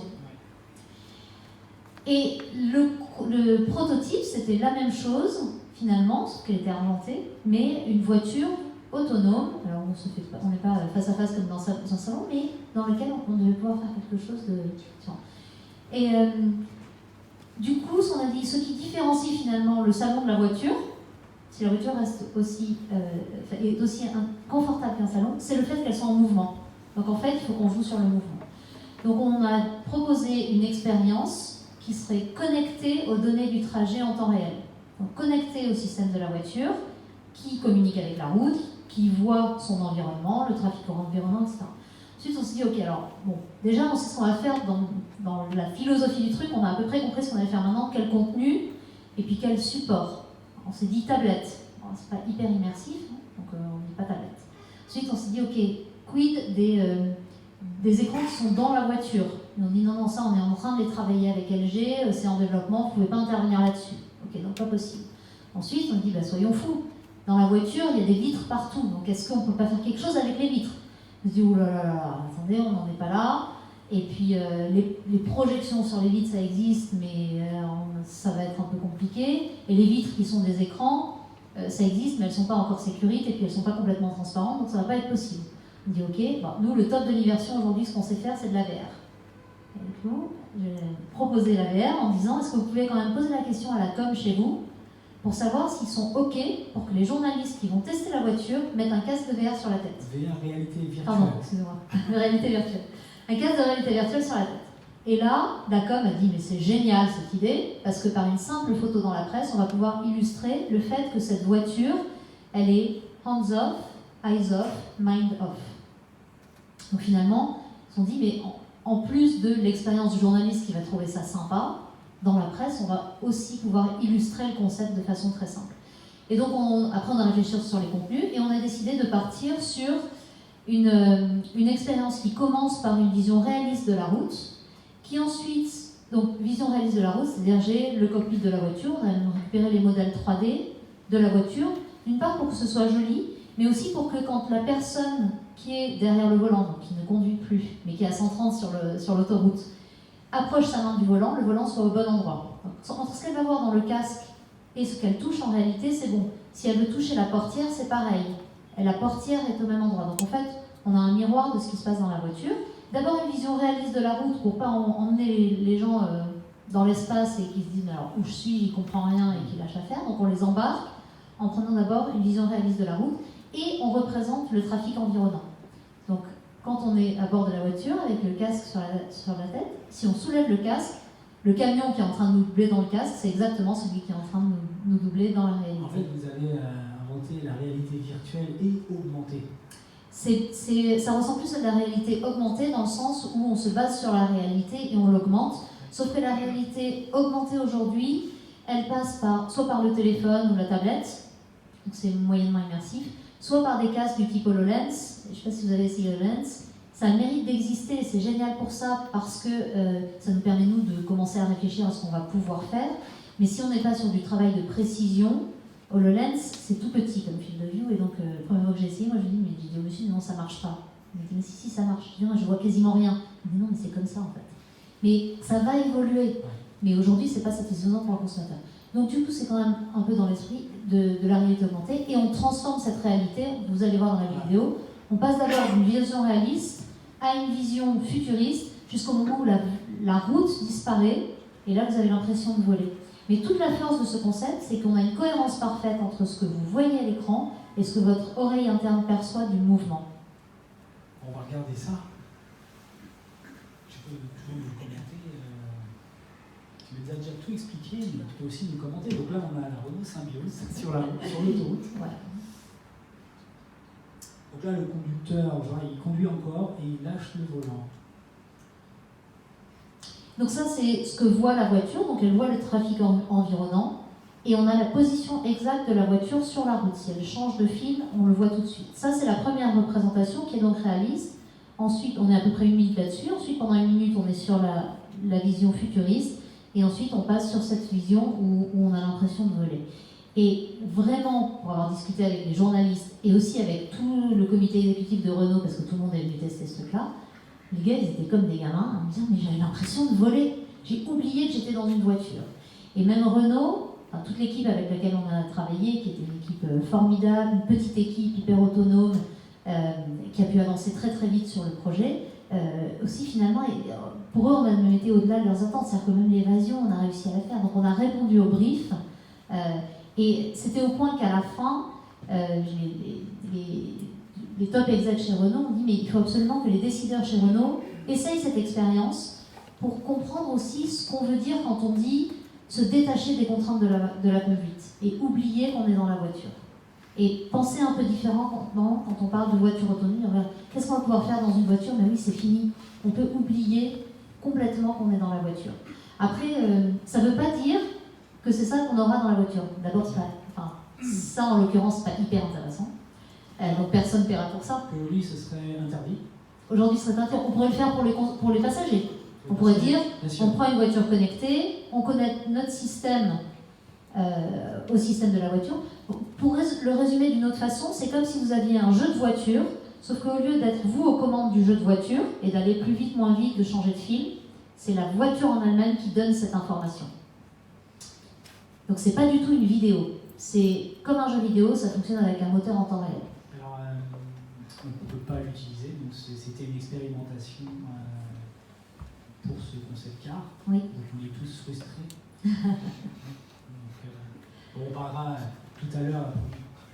Et le prototype, c'était la même chose, finalement, sauf qu'elle était argentée, mais une voiture autonome. Alors on n'est pas face à face comme dans un salon, mais dans lequel on devait pouvoir faire quelque chose de différent. Et du coup, on a dit, ce qui différencie finalement le salon de la voiture, si la voiture reste est aussi confortable qu'un salon, c'est le fait qu'elle soit en mouvement. Donc en fait, il faut qu'on joue sur le mouvement. Donc on a proposé une expérience qui serait connectée aux données du trajet en temps réel. Donc connectée au système de la voiture, qui communique avec la route, qui voit son environnement, le trafic environnement, etc. Ensuite, on s'est dit, ok, alors, bon, déjà, on sait ce qu'on va faire dans la philosophie du truc, on a à peu près compris ce qu'on allait faire maintenant, quel contenu, et puis quel support. on s'est dit tablette. Bon, c'est pas hyper immersif, hein, donc on dit pas tablette. Ensuite, on s'est dit, ok, quid des écrans qui sont dans la voiture. Et on dit, non, ça, on est en train de les travailler avec LG, c'est en développement, vous ne pouvez pas intervenir là-dessus. Ok, donc pas possible. Ensuite, on dit, bah, soyons fous. Dans la voiture, il y a des vitres partout, donc est-ce qu'on ne peut pas faire quelque chose avec les vitres? On se dit, oh là là là, attendez, on n'en est pas là. Et puis, les projections sur les vitres, ça existe, mais ça va être un peu compliqué. Et les vitres qui sont des écrans, ça existe, mais elles ne sont pas encore sécurites et puis elles ne sont pas complètement transparentes, donc ça ne va pas être possible. On dit ok, bon, nous le top de l'immersion aujourd'hui, ce qu'on sait faire, c'est de la VR. Et du coup, j'ai proposé la VR en disant, est-ce que vous pouvez quand même poser la question à la com chez vous pour savoir s'ils sont ok pour que les journalistes qui vont tester la voiture mettent un casque de VR sur la tête. VR, réalité virtuelle. Pardon, excusez-moi, réalité virtuelle. Un casque de réalité virtuelle sur la tête. Et là, la com a dit, mais c'est génial cette idée, parce que par une simple photo dans la presse, on va pouvoir illustrer le fait que cette voiture, elle est hands off, eyes off, mind off. Donc finalement, ils se sont dit, mais en plus de l'expérience du journaliste qui va trouver ça sympa, dans la presse, on va aussi pouvoir illustrer le concept de façon très simple. Et donc, après, on a réfléchi sur les contenus, et on a décidé de partir sur une expérience qui commence par une vision réaliste de la route, qui ensuite, donc vision réaliste de la route, c'est-à-dire j'ai le cockpit de la voiture, on a récupéré les modèles 3D de la voiture, d'une part pour que ce soit joli, mais aussi pour que quand la personne qui est derrière le volant, donc qui ne conduit plus, mais qui est à 130 sur l'autoroute, approche sa main du volant, le volant soit au bon endroit. Donc, entre ce qu'elle va voir dans le casque et ce qu'elle touche, en réalité, c'est bon. Si elle veut toucher la portière, c'est pareil. Et la portière est au même endroit. Donc en fait, on a un miroir de ce qui se passe dans la voiture. D'abord une vision réaliste de la route pour ne pas emmener les gens dans l'espace et qu'ils se disent mais alors où je suis, j'y comprends rien et qu'ils lâchent à faire. Donc on les embarque en prenant d'abord une vision réaliste de la route et on représente le trafic environnant. Donc quand on est à bord de la voiture avec le casque sur la tête, si on soulève le casque, le camion qui est en train de nous doubler dans le casque, c'est exactement celui qui est en train de nous doubler dans la réalité. En fait, vous avez inventé la réalité virtuelle et augmentée. Ça ressemble plus à de la réalité augmentée dans le sens où on se base sur la réalité et on l'augmente. Sauf que la réalité augmentée aujourd'hui, elle passe soit par le téléphone ou la tablette, donc c'est moyennement immersif, soit par des casques du type HoloLens. Je ne sais pas si vous avez essayé HoloLens. Ça a le mérite d'exister, c'est génial pour ça parce que ça nous permet nous de commencer à réfléchir à ce qu'on va pouvoir faire. Mais si on n'est pas sur du travail de précision, HoloLens, c'est tout petit comme field of view, et donc la première fois que j'ai essayé, moi je dis, mais j'ai dit au monsieur, non, ça marche pas. Il m'a dit, mais si, ça marche. Je dis, non, je vois quasiment rien. Il me dit, non, mais c'est comme ça en fait. Mais ça va évoluer. Mais aujourd'hui, c'est pas satisfaisant pour le consommateur. Donc du coup, c'est quand même un peu dans l'esprit de la réalité augmentée, et on transforme cette réalité, vous allez voir dans la vidéo, on passe d'abord d'une vision réaliste à une vision futuriste, jusqu'au moment où la route disparaît, et là vous avez l'impression de voler. Mais toute la force de ce concept, c'est qu'on a une cohérence parfaite entre ce que vous voyez à l'écran et ce que votre oreille interne perçoit du mouvement. On va regarder ça. Tu peux nous commenter. Tu nous as déjà tout expliqué, mais tu peux aussi nous commenter. Donc là, on a la Renault Symbiose sur l'autoroute. Voilà. Donc là, le conducteur, il conduit encore et il lâche le volant. Donc ça, c'est ce que voit la voiture. Donc elle voit le trafic environnant. Et on a la position exacte de la voiture sur la route. Si elle change de fil, on le voit tout de suite. Ça, c'est la première représentation qui est donc réaliste. Ensuite, on est à peu près 1 minute là-dessus. Ensuite, pendant 1 minute, on est sur la vision futuriste. Et ensuite, on passe sur cette vision où on a l'impression de voler. Et vraiment, pour avoir discuté avec les journalistes et aussi avec tout le comité exécutif de Renault, parce que tout le monde est venu tester ce truc-là, les gars, ils étaient comme des gamins, en me disant « mais j'avais l'impression de voler, j'ai oublié que j'étais dans une voiture ». Et même Renault, enfin, toute l'équipe avec laquelle on a travaillé, qui était une équipe formidable, une petite équipe hyper autonome, qui a pu avancer très très vite sur le projet, aussi finalement, pour eux, on a même été au-delà de leurs attentes, c'est-à-dire que même l'évasion, on a réussi à la faire. Donc on a répondu au brief, et c'était au point qu'à la fin, les top execs chez Renault ont dit mais il faut absolument que les décideurs chez Renault essayent cette expérience pour comprendre aussi ce qu'on veut dire quand on dit se détacher des contraintes de la conduite et oublier qu'on est dans la voiture. Et penser un peu différent quand on parle de voiture autonome. Qu'est-ce qu'on va pouvoir faire dans une voiture? Mais oui, c'est fini. On peut oublier complètement qu'on est dans la voiture. Après, ça ne veut pas dire que c'est ça qu'on aura dans la voiture. D'abord, Ça, en l'occurrence, c'est pas hyper intéressant. Donc personne ne paiera pour ça. Aujourd'hui, ce serait interdit. Aujourd'hui, ce serait interdit. On pourrait le faire pour les passagers. On pourrait dire, on prend une voiture connectée, on connecte notre système au système de la voiture. Pour le résumer d'une autre façon, c'est comme si vous aviez un jeu de voiture, sauf qu'au lieu d'être vous aux commandes du jeu de voiture et d'aller plus vite, moins vite, de changer de fil, c'est la voiture en elle-même qui donne cette information. Donc c'est pas du tout une vidéo. C'est comme un jeu vidéo, ça fonctionne avec un moteur en temps réel. Alors, on ne peut pas l'utiliser, donc c'était une expérimentation pour ce concept car. Oui. Donc on est tous frustrés. Donc, on parlera tout à l'heure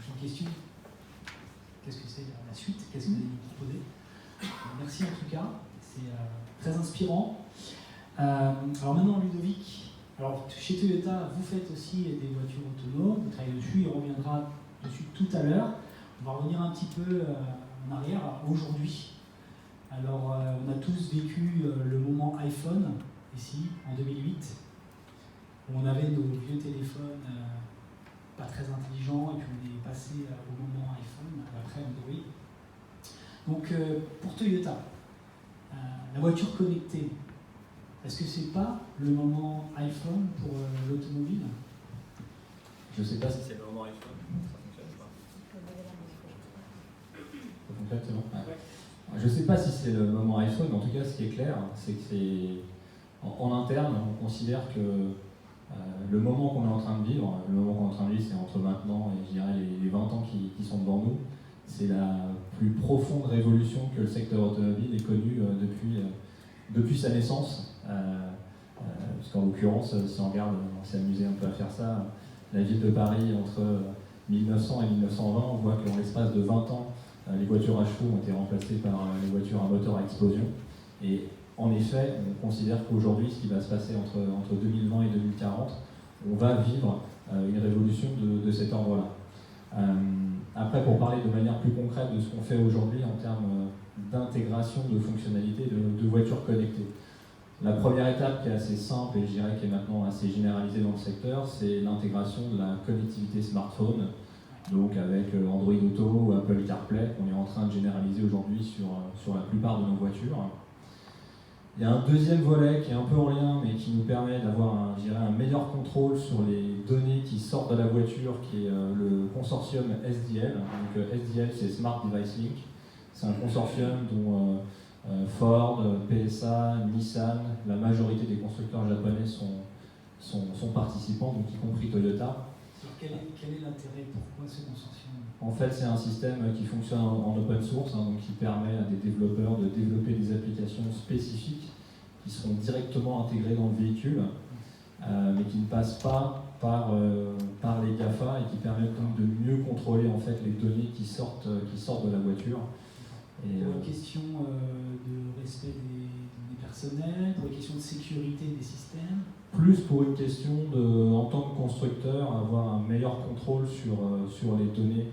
d'une question. Qu'est-ce que c'est la suite? Qu'est-ce que vous allez nous proposer? Merci en tout cas, c'est très inspirant. Alors maintenant, Ludovic, alors chez Toyota, vous faites aussi des voitures autonomes, vous travaillez dessus, il reviendra dessus tout à l'heure. On va revenir un petit peu en arrière, aujourd'hui. Alors, on a tous vécu le moment iPhone, ici, en 2008, où on avait nos vieux téléphones pas très intelligents, et puis on est passé au moment iPhone, après Android. Donc, pour Toyota, la voiture connectée, est-ce que c'est pas le moment iPhone pour l'automobile? Je ne sais pas si c'est le moment iPhone, ça fonctionne pas. Ça fonctionne, c'est bon? Ouais. Je ne sais pas si c'est le moment iPhone, mais en tout cas, ce qui est clair, c'est que c'est en interne, on considère que le moment qu'on est en train de vivre, c'est entre maintenant et je dirais les 20 ans qui sont devant nous, c'est la plus profonde révolution que le secteur automobile ait connue depuis sa naissance. Parce qu'en l'occurrence, si on regarde, on s'est amusé un peu à faire ça, la ville de Paris entre 1900 et 1920, on voit qu'en l'espace de 20 ans, les voitures à chevaux ont été remplacées par les voitures à moteur à explosion. Et en effet, on considère qu'aujourd'hui, ce qui va se passer entre 2020 et 2040, on va vivre une révolution de cet ordre-là. Après, pour parler de manière plus concrète de ce qu'on fait aujourd'hui en termes d'intégration de fonctionnalités de voitures connectées. La première étape qui est assez simple et je dirais qui est maintenant assez généralisée dans le secteur, c'est l'intégration de la connectivité smartphone, donc avec Android Auto ou Apple CarPlay qu'on est en train de généraliser aujourd'hui sur la plupart de nos voitures. Il y a un deuxième volet qui est un peu en lien mais qui nous permet d'avoir un meilleur contrôle sur les données qui sortent de la voiture, qui est le consortium SDL. Donc SDL, c'est Smart Device Link. C'est un consortium dont Ford, PSA, Nissan, la majorité des constructeurs japonais sont participants, donc y compris Toyota. Alors quel est l'intérêt? Pourquoi ce consortium? En fait, c'est un système qui fonctionne en open source, donc qui permet à des développeurs de développer des applications spécifiques qui seront directement intégrées dans le véhicule, mais qui ne passent pas par les GAFA et qui permettent donc de mieux contrôler en fait les données qui sortent de la voiture. Et pour une question de respect des personnels, pour une question de sécurité des systèmes? Plus pour une question en tant que constructeur, avoir un meilleur contrôle sur les données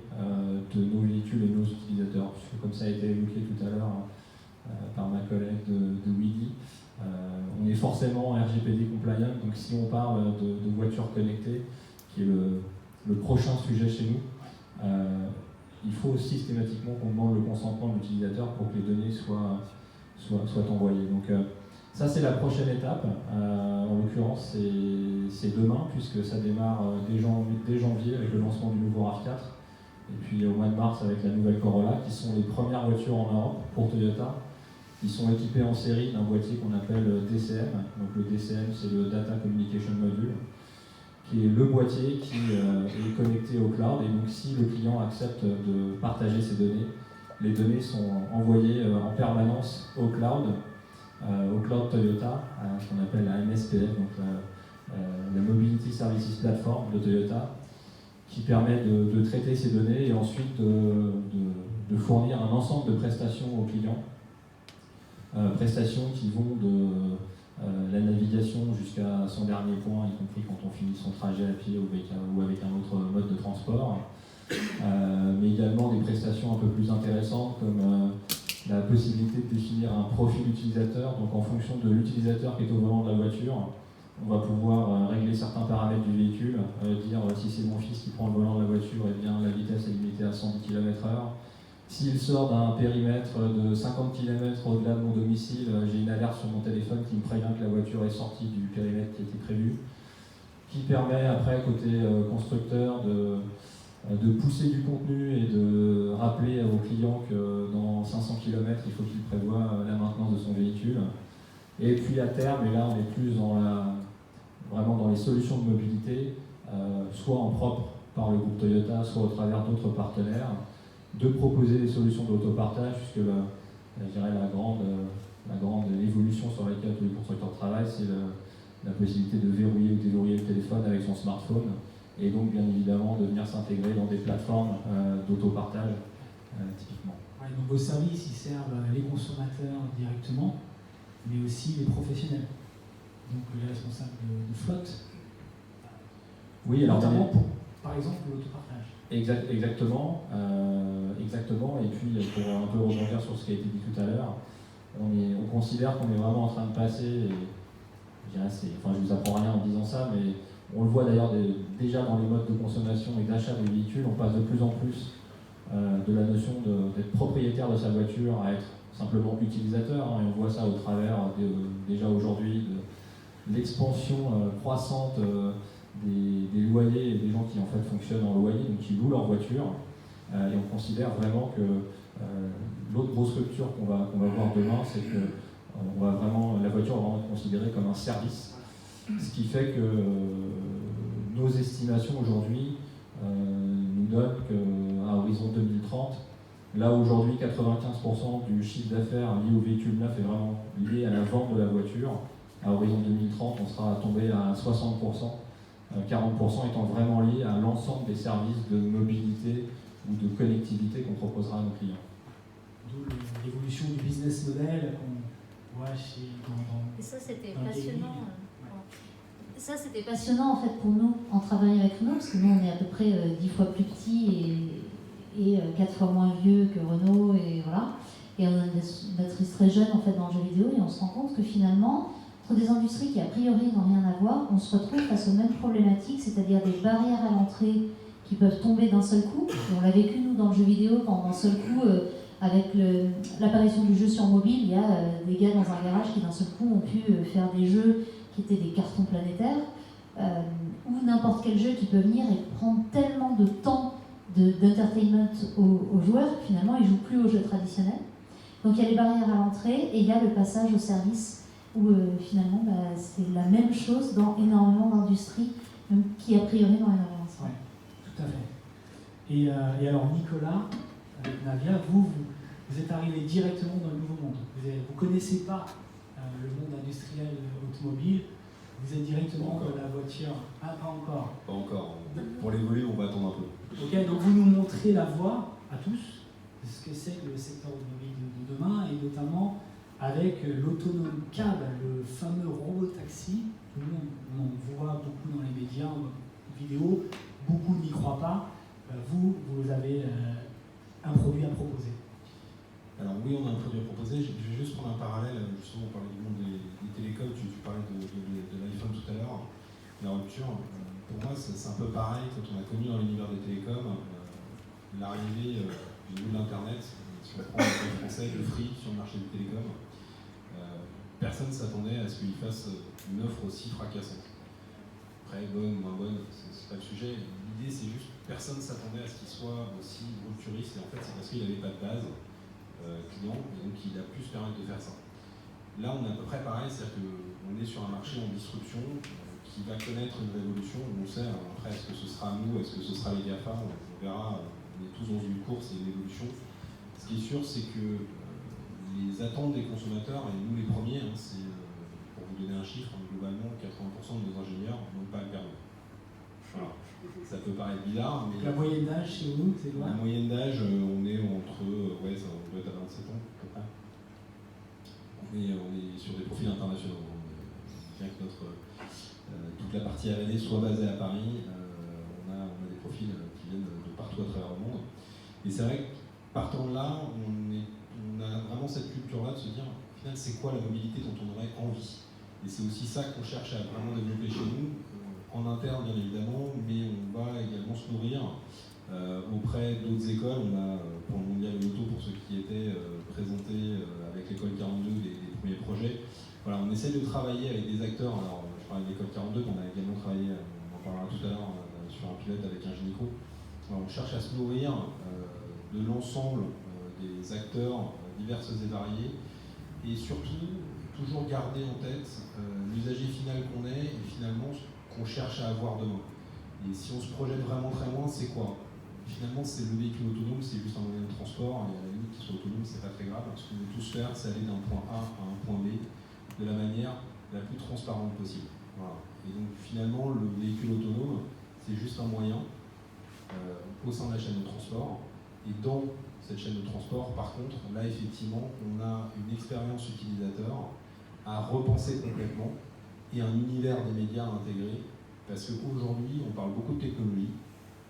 de nos véhicules et nos utilisateurs. Puisque comme ça a été évoqué tout à l'heure par ma collègue de Willy, on est forcément RGPD compliant, donc si on parle de voitures connectées, qui est le prochain sujet chez nous, il faut systématiquement qu'on demande le consentement de l'utilisateur pour que les données soient envoyées. Donc ça c'est la prochaine étape, en l'occurrence c'est demain puisque ça démarre dès janvier avec le lancement du nouveau RAV4 et puis au mois de mars avec la nouvelle Corolla qui sont les premières voitures en Europe pour Toyota qui sont équipées en série d'un boîtier qu'on appelle DCM. Donc le DCM c'est le Data Communication Module, qui est le boîtier qui est connecté au cloud, et donc si le client accepte de partager ses données, les données sont envoyées en permanence au cloud Toyota, ce qu'on appelle la MSPF, donc la Mobility Services Platform de Toyota, qui permet de traiter ces données et ensuite de fournir un ensemble de prestations aux clients, prestations qui vont de la navigation jusqu'à son dernier point, y compris quand on finit son trajet à pied ou avec un autre mode de transport, mais également des prestations un peu plus intéressantes comme la possibilité de définir un profil utilisateur, donc en fonction de l'utilisateur qui est au volant de la voiture, On va pouvoir régler certains paramètres du véhicule, dire si c'est mon fils qui prend le volant de la voiture, eh bien la vitesse est limitée à 110 km/h. S'il sort d'un périmètre de 50 km au-delà de mon domicile, j'ai une alerte sur mon téléphone qui me prévient que la voiture est sortie du périmètre qui était prévu, qui permet après, côté constructeur, de pousser du contenu et de rappeler au client que dans 500 km, il faut qu'il prévoie la maintenance de son véhicule. Et puis à terme, et là on est plus vraiment dans les solutions de mobilité, soit en propre par le groupe Toyota, soit au travers d'autres partenaires, de proposer des solutions d'autopartage, puisque je dirais la grande évolution sur laquelle tous les constructeurs travaillent, c'est la possibilité de verrouiller ou déverrouiller le téléphone avec son smartphone, et donc bien évidemment de venir s'intégrer dans des plateformes d'autopartage, typiquement. Ouais, donc vos services, ils servent les consommateurs directement, mais aussi les professionnels, donc les responsables de flotte, oui, alors notamment pour, par exemple, l'autopartage. Exactement, et puis pour un peu rebondir sur ce qui a été dit tout à l'heure, on considère qu'on est vraiment en train de passer, et je dirais je vous apprends rien en disant ça, mais on le voit d'ailleurs déjà dans les modes de consommation et d'achat des véhicules, on passe de plus en plus de la notion d'être propriétaire de sa voiture à être simplement utilisateur, et on voit ça au travers déjà aujourd'hui de l'expansion croissante des loyers et des gens qui en fait fonctionnent en loyer, donc qui louent leur voiture, et on considère vraiment que l'autre grosse rupture qu'on va voir demain, c'est que la voiture va vraiment être considérée comme un service, ce qui fait que nos estimations aujourd'hui nous donnent qu'à horizon 2030, là aujourd'hui 95% du chiffre d'affaires lié au véhicule neuf est vraiment lié à la vente de la voiture, à horizon 2030 on sera tombé à 60%, 40% étant vraiment liés à l'ensemble des services de mobilité ou de connectivité qu'on proposera à nos clients. D'où l'évolution du business model qu'on voit Et ça, c'était passionnant. Ça, c'était passionnant en fait pour nous en travaillant avec Renault, parce que nous, on est à peu près 10 fois plus petits et 4 fois moins vieux que Renault, et voilà. Et on a une matrice très jeune en fait dans le jeu vidéo, et on se rend compte que finalement, entre des industries qui a priori n'ont rien à voir, on se retrouve face aux mêmes problématiques, c'est-à-dire des barrières à l'entrée qui peuvent tomber d'un seul coup. Et on l'a vécu nous dans le jeu vidéo quand d'un seul coup, avec l'apparition du jeu sur mobile, il y a des gars dans un garage qui d'un seul coup ont pu faire des jeux qui étaient des cartons planétaires, ou n'importe quel jeu qui peut venir et prendre tellement de temps d'entertainment aux joueurs que finalement ils ne jouent plus aux jeux traditionnels. Donc il y a les barrières à l'entrée et il y a le passage au service où finalement c'est la même chose dans énormément d'industries qui a priori n'ont rien à voir ensemble. Oui, tout à fait. Et alors Nicolas, avec Navia, vous êtes arrivé directement dans le nouveau monde. Vous ne connaissez pas le monde industriel automobile, vous êtes directement dans la voiture. Ah, pas encore. Pas encore. Pour l'évoluer, on va attendre un peu. Ok, donc vous nous montrez la voie à tous, ce que c'est que le secteur automobile de demain, et notamment avec l'autonome cab, le fameux robot-taxi. Nous, on en voit beaucoup dans les médias, vidéo, beaucoup n'y croient pas. Vous avez un produit à proposer. Alors oui, on a un produit à proposer. Je vais juste prendre un parallèle. Justement, on parlait du monde des télécoms, tu parlais de l'iPhone tout à l'heure, la rupture. Pour moi, c'est un peu pareil quand on a connu dans l'univers des télécoms l'arrivée du monde de l'Internet. Si on prend le français, le Free sur le marché des télécoms, personne ne s'attendait à ce qu'il fasse une offre aussi fracassante. Après, bonne, moins bonne, c'est pas le sujet. L'idée, c'est juste personne ne s'attendait à ce qu'il soit aussi rupturiste, et en fait, c'est parce qu'il n'avait pas de base client, et donc il a pu se permettre de faire ça. Là, on est à peu près pareil, c'est-à-dire qu'on est sur un marché en disruption qui va connaître une révolution. On sait, après, est-ce que ce sera nous, est-ce que ce sera les GAFA, on verra, on est tous dans une course et une évolution. Ce qui est sûr, c'est que les attentes des consommateurs, et nous les premiers, c'est, pour vous donner un chiffre, globalement, 80% de nos ingénieurs n'ont pas le permis. Voilà. Ça peut paraître bizarre, mais... La moyenne d'âge chez vous, c'est quoi? La moyenne d'âge, on est entre... Ouais, ça doit être à 27 ans, à peu près. On est sur des profils internationaux. Bien que toute la partie R&D soit basée à Paris, on a des profils qui viennent de partout à travers le monde. Et c'est vrai que, partant de là, on a vraiment cette culture-là de se dire, au final, c'est quoi la mobilité dont on aurait envie? Et c'est aussi ça qu'on cherche à vraiment développer chez nous, en interne bien évidemment, mais on va également se nourrir auprès d'autres écoles. On a, pour le Mondial de l'Auto, pour ceux qui étaient présentés avec l'école 42, des premiers projets. Voilà, on essaie de travailler avec des acteurs. Alors, je parle de l'école 42, mais on a également travaillé, on en parlera tout à l'heure, sur un pilote avec un gynéco. Alors, on cherche à se nourrir de l'ensemble des acteurs divers et variés, et surtout, toujours garder en tête l'usager final qu'on est et finalement ce qu'on cherche à avoir demain. Et si on se projette vraiment très loin, c'est quoi? Finalement, c'est le véhicule autonome, c'est juste un moyen de transport, et à la limite qu'il soit autonome, c'est pas très grave. Ce qu'on veut tous faire, c'est aller d'un point A à un point B de la manière la plus transparente possible. Voilà. Et donc finalement, le véhicule autonome, c'est juste un moyen au sein de la chaîne de transport. Et dans cette chaîne de transport, par contre, là effectivement, on a une expérience utilisateur à repenser complètement et un univers des médias à intégrer, parce qu'aujourd'hui, on parle beaucoup de technologie,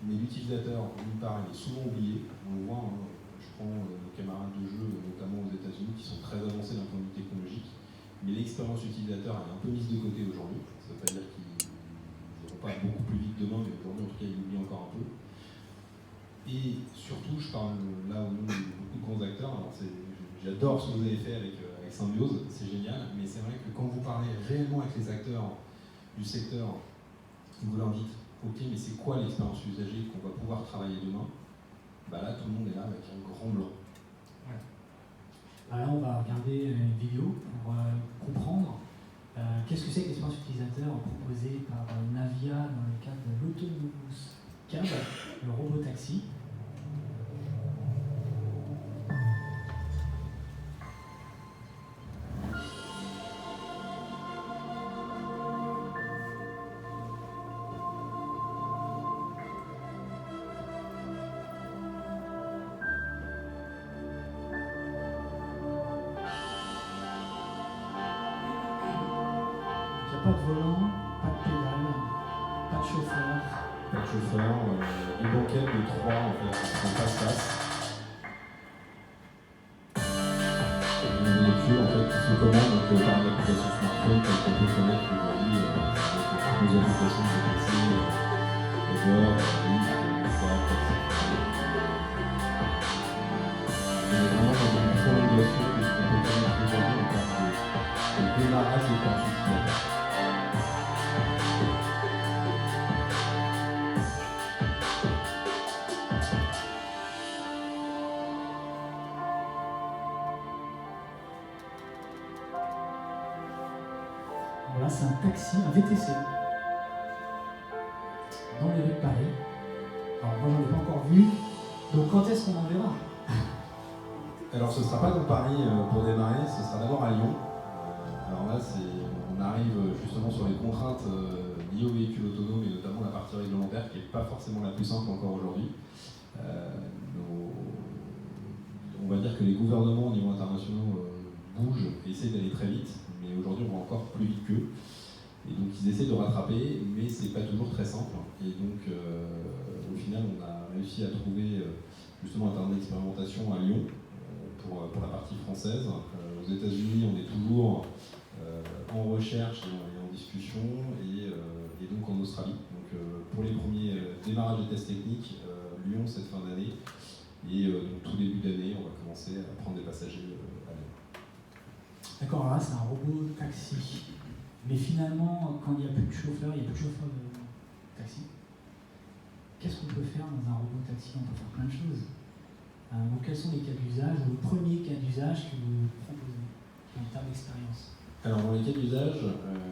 mais l'utilisateur, d'une part, il est souvent oublié. On le voit, hein, je prends nos camarades de jeu, notamment aux États-Unis, qui sont très avancés d'un point de vue technologique, mais l'expérience utilisateur elle est un peu mise de côté aujourd'hui. Ça veut pas dire qu'ils n'iront pas beaucoup plus vite demain, mais aujourd'hui, en tout cas, ils l'oublient encore un peu. Et surtout, je parle là au nom de beaucoup de grands acteurs. Alors j'adore ce que vous avez fait avec Symbiose, c'est génial, mais c'est vrai que quand vous parlez réellement avec les acteurs du secteur, vous leur dites ok, mais c'est quoi l'expérience usagée qu'on va pouvoir travailler demain? Bah là, tout le monde est là avec un grand blanc. Ouais. Alors là, on va regarder une vidéo pour comprendre qu'est-ce que c'est que l'expérience utilisateur proposée par Navia dans le cadre de l'Autonomous Cab, le robot taxi. Pas de volant, pas de pédale, pas de chauffeur. Pas de chauffeur, une banquette de 3 en fait, qui sont face-face. Une véhicule en fait qui se commande donc, par une application smartphone telle qu'on peut connaître aujourd'hui avec nos applications de taxi, Uber, Lyft, etc. On est vraiment dans une prolongation de ce qu'on peut connaître aujourd'hui en termes de démarrage des parcs utilisateurs. Voilà, c'est un taxi, un VTC, dans les rues de Paris. Alors moi, j'en ai pas encore vu, donc quand est-ce qu'on en verra? Alors ce ne sera pas dans Paris pour démarrer, ce sera d'abord à Lyon. Alors là, on arrive justement sur les contraintes liées aux véhicules autonomes et notamment la partie réglementaire qui n'est pas forcément la plus simple encore aujourd'hui. On va dire que les gouvernements au niveau international bougent et essaient d'aller très vite, mais aujourd'hui on va encore plus vite qu'eux. Et donc ils essaient de rattraper, mais c'est pas toujours très simple. Et donc au final on a réussi à trouver justement un terrain d'expérimentation à Lyon pour la partie française. Aux États-Unis on est toujours en recherche et en discussion, et donc en Australie. Donc pour les premiers démarrages des tests techniques, Lyon cette fin d'année, et donc tout début d'année on va commencer à prendre des passagers à Lyon. D'accord, alors là c'est un robot taxi. Mais finalement, quand il n'y a plus de chauffeur, il n'y a plus de chauffeur de taxi. Qu'est-ce qu'on peut faire dans un robot taxi? On peut faire plein de choses. Donc quels sont les cas d'usage, ou le premier cas d'usage que vous proposez en termes d'expérience? Alors dans les cas d'usage,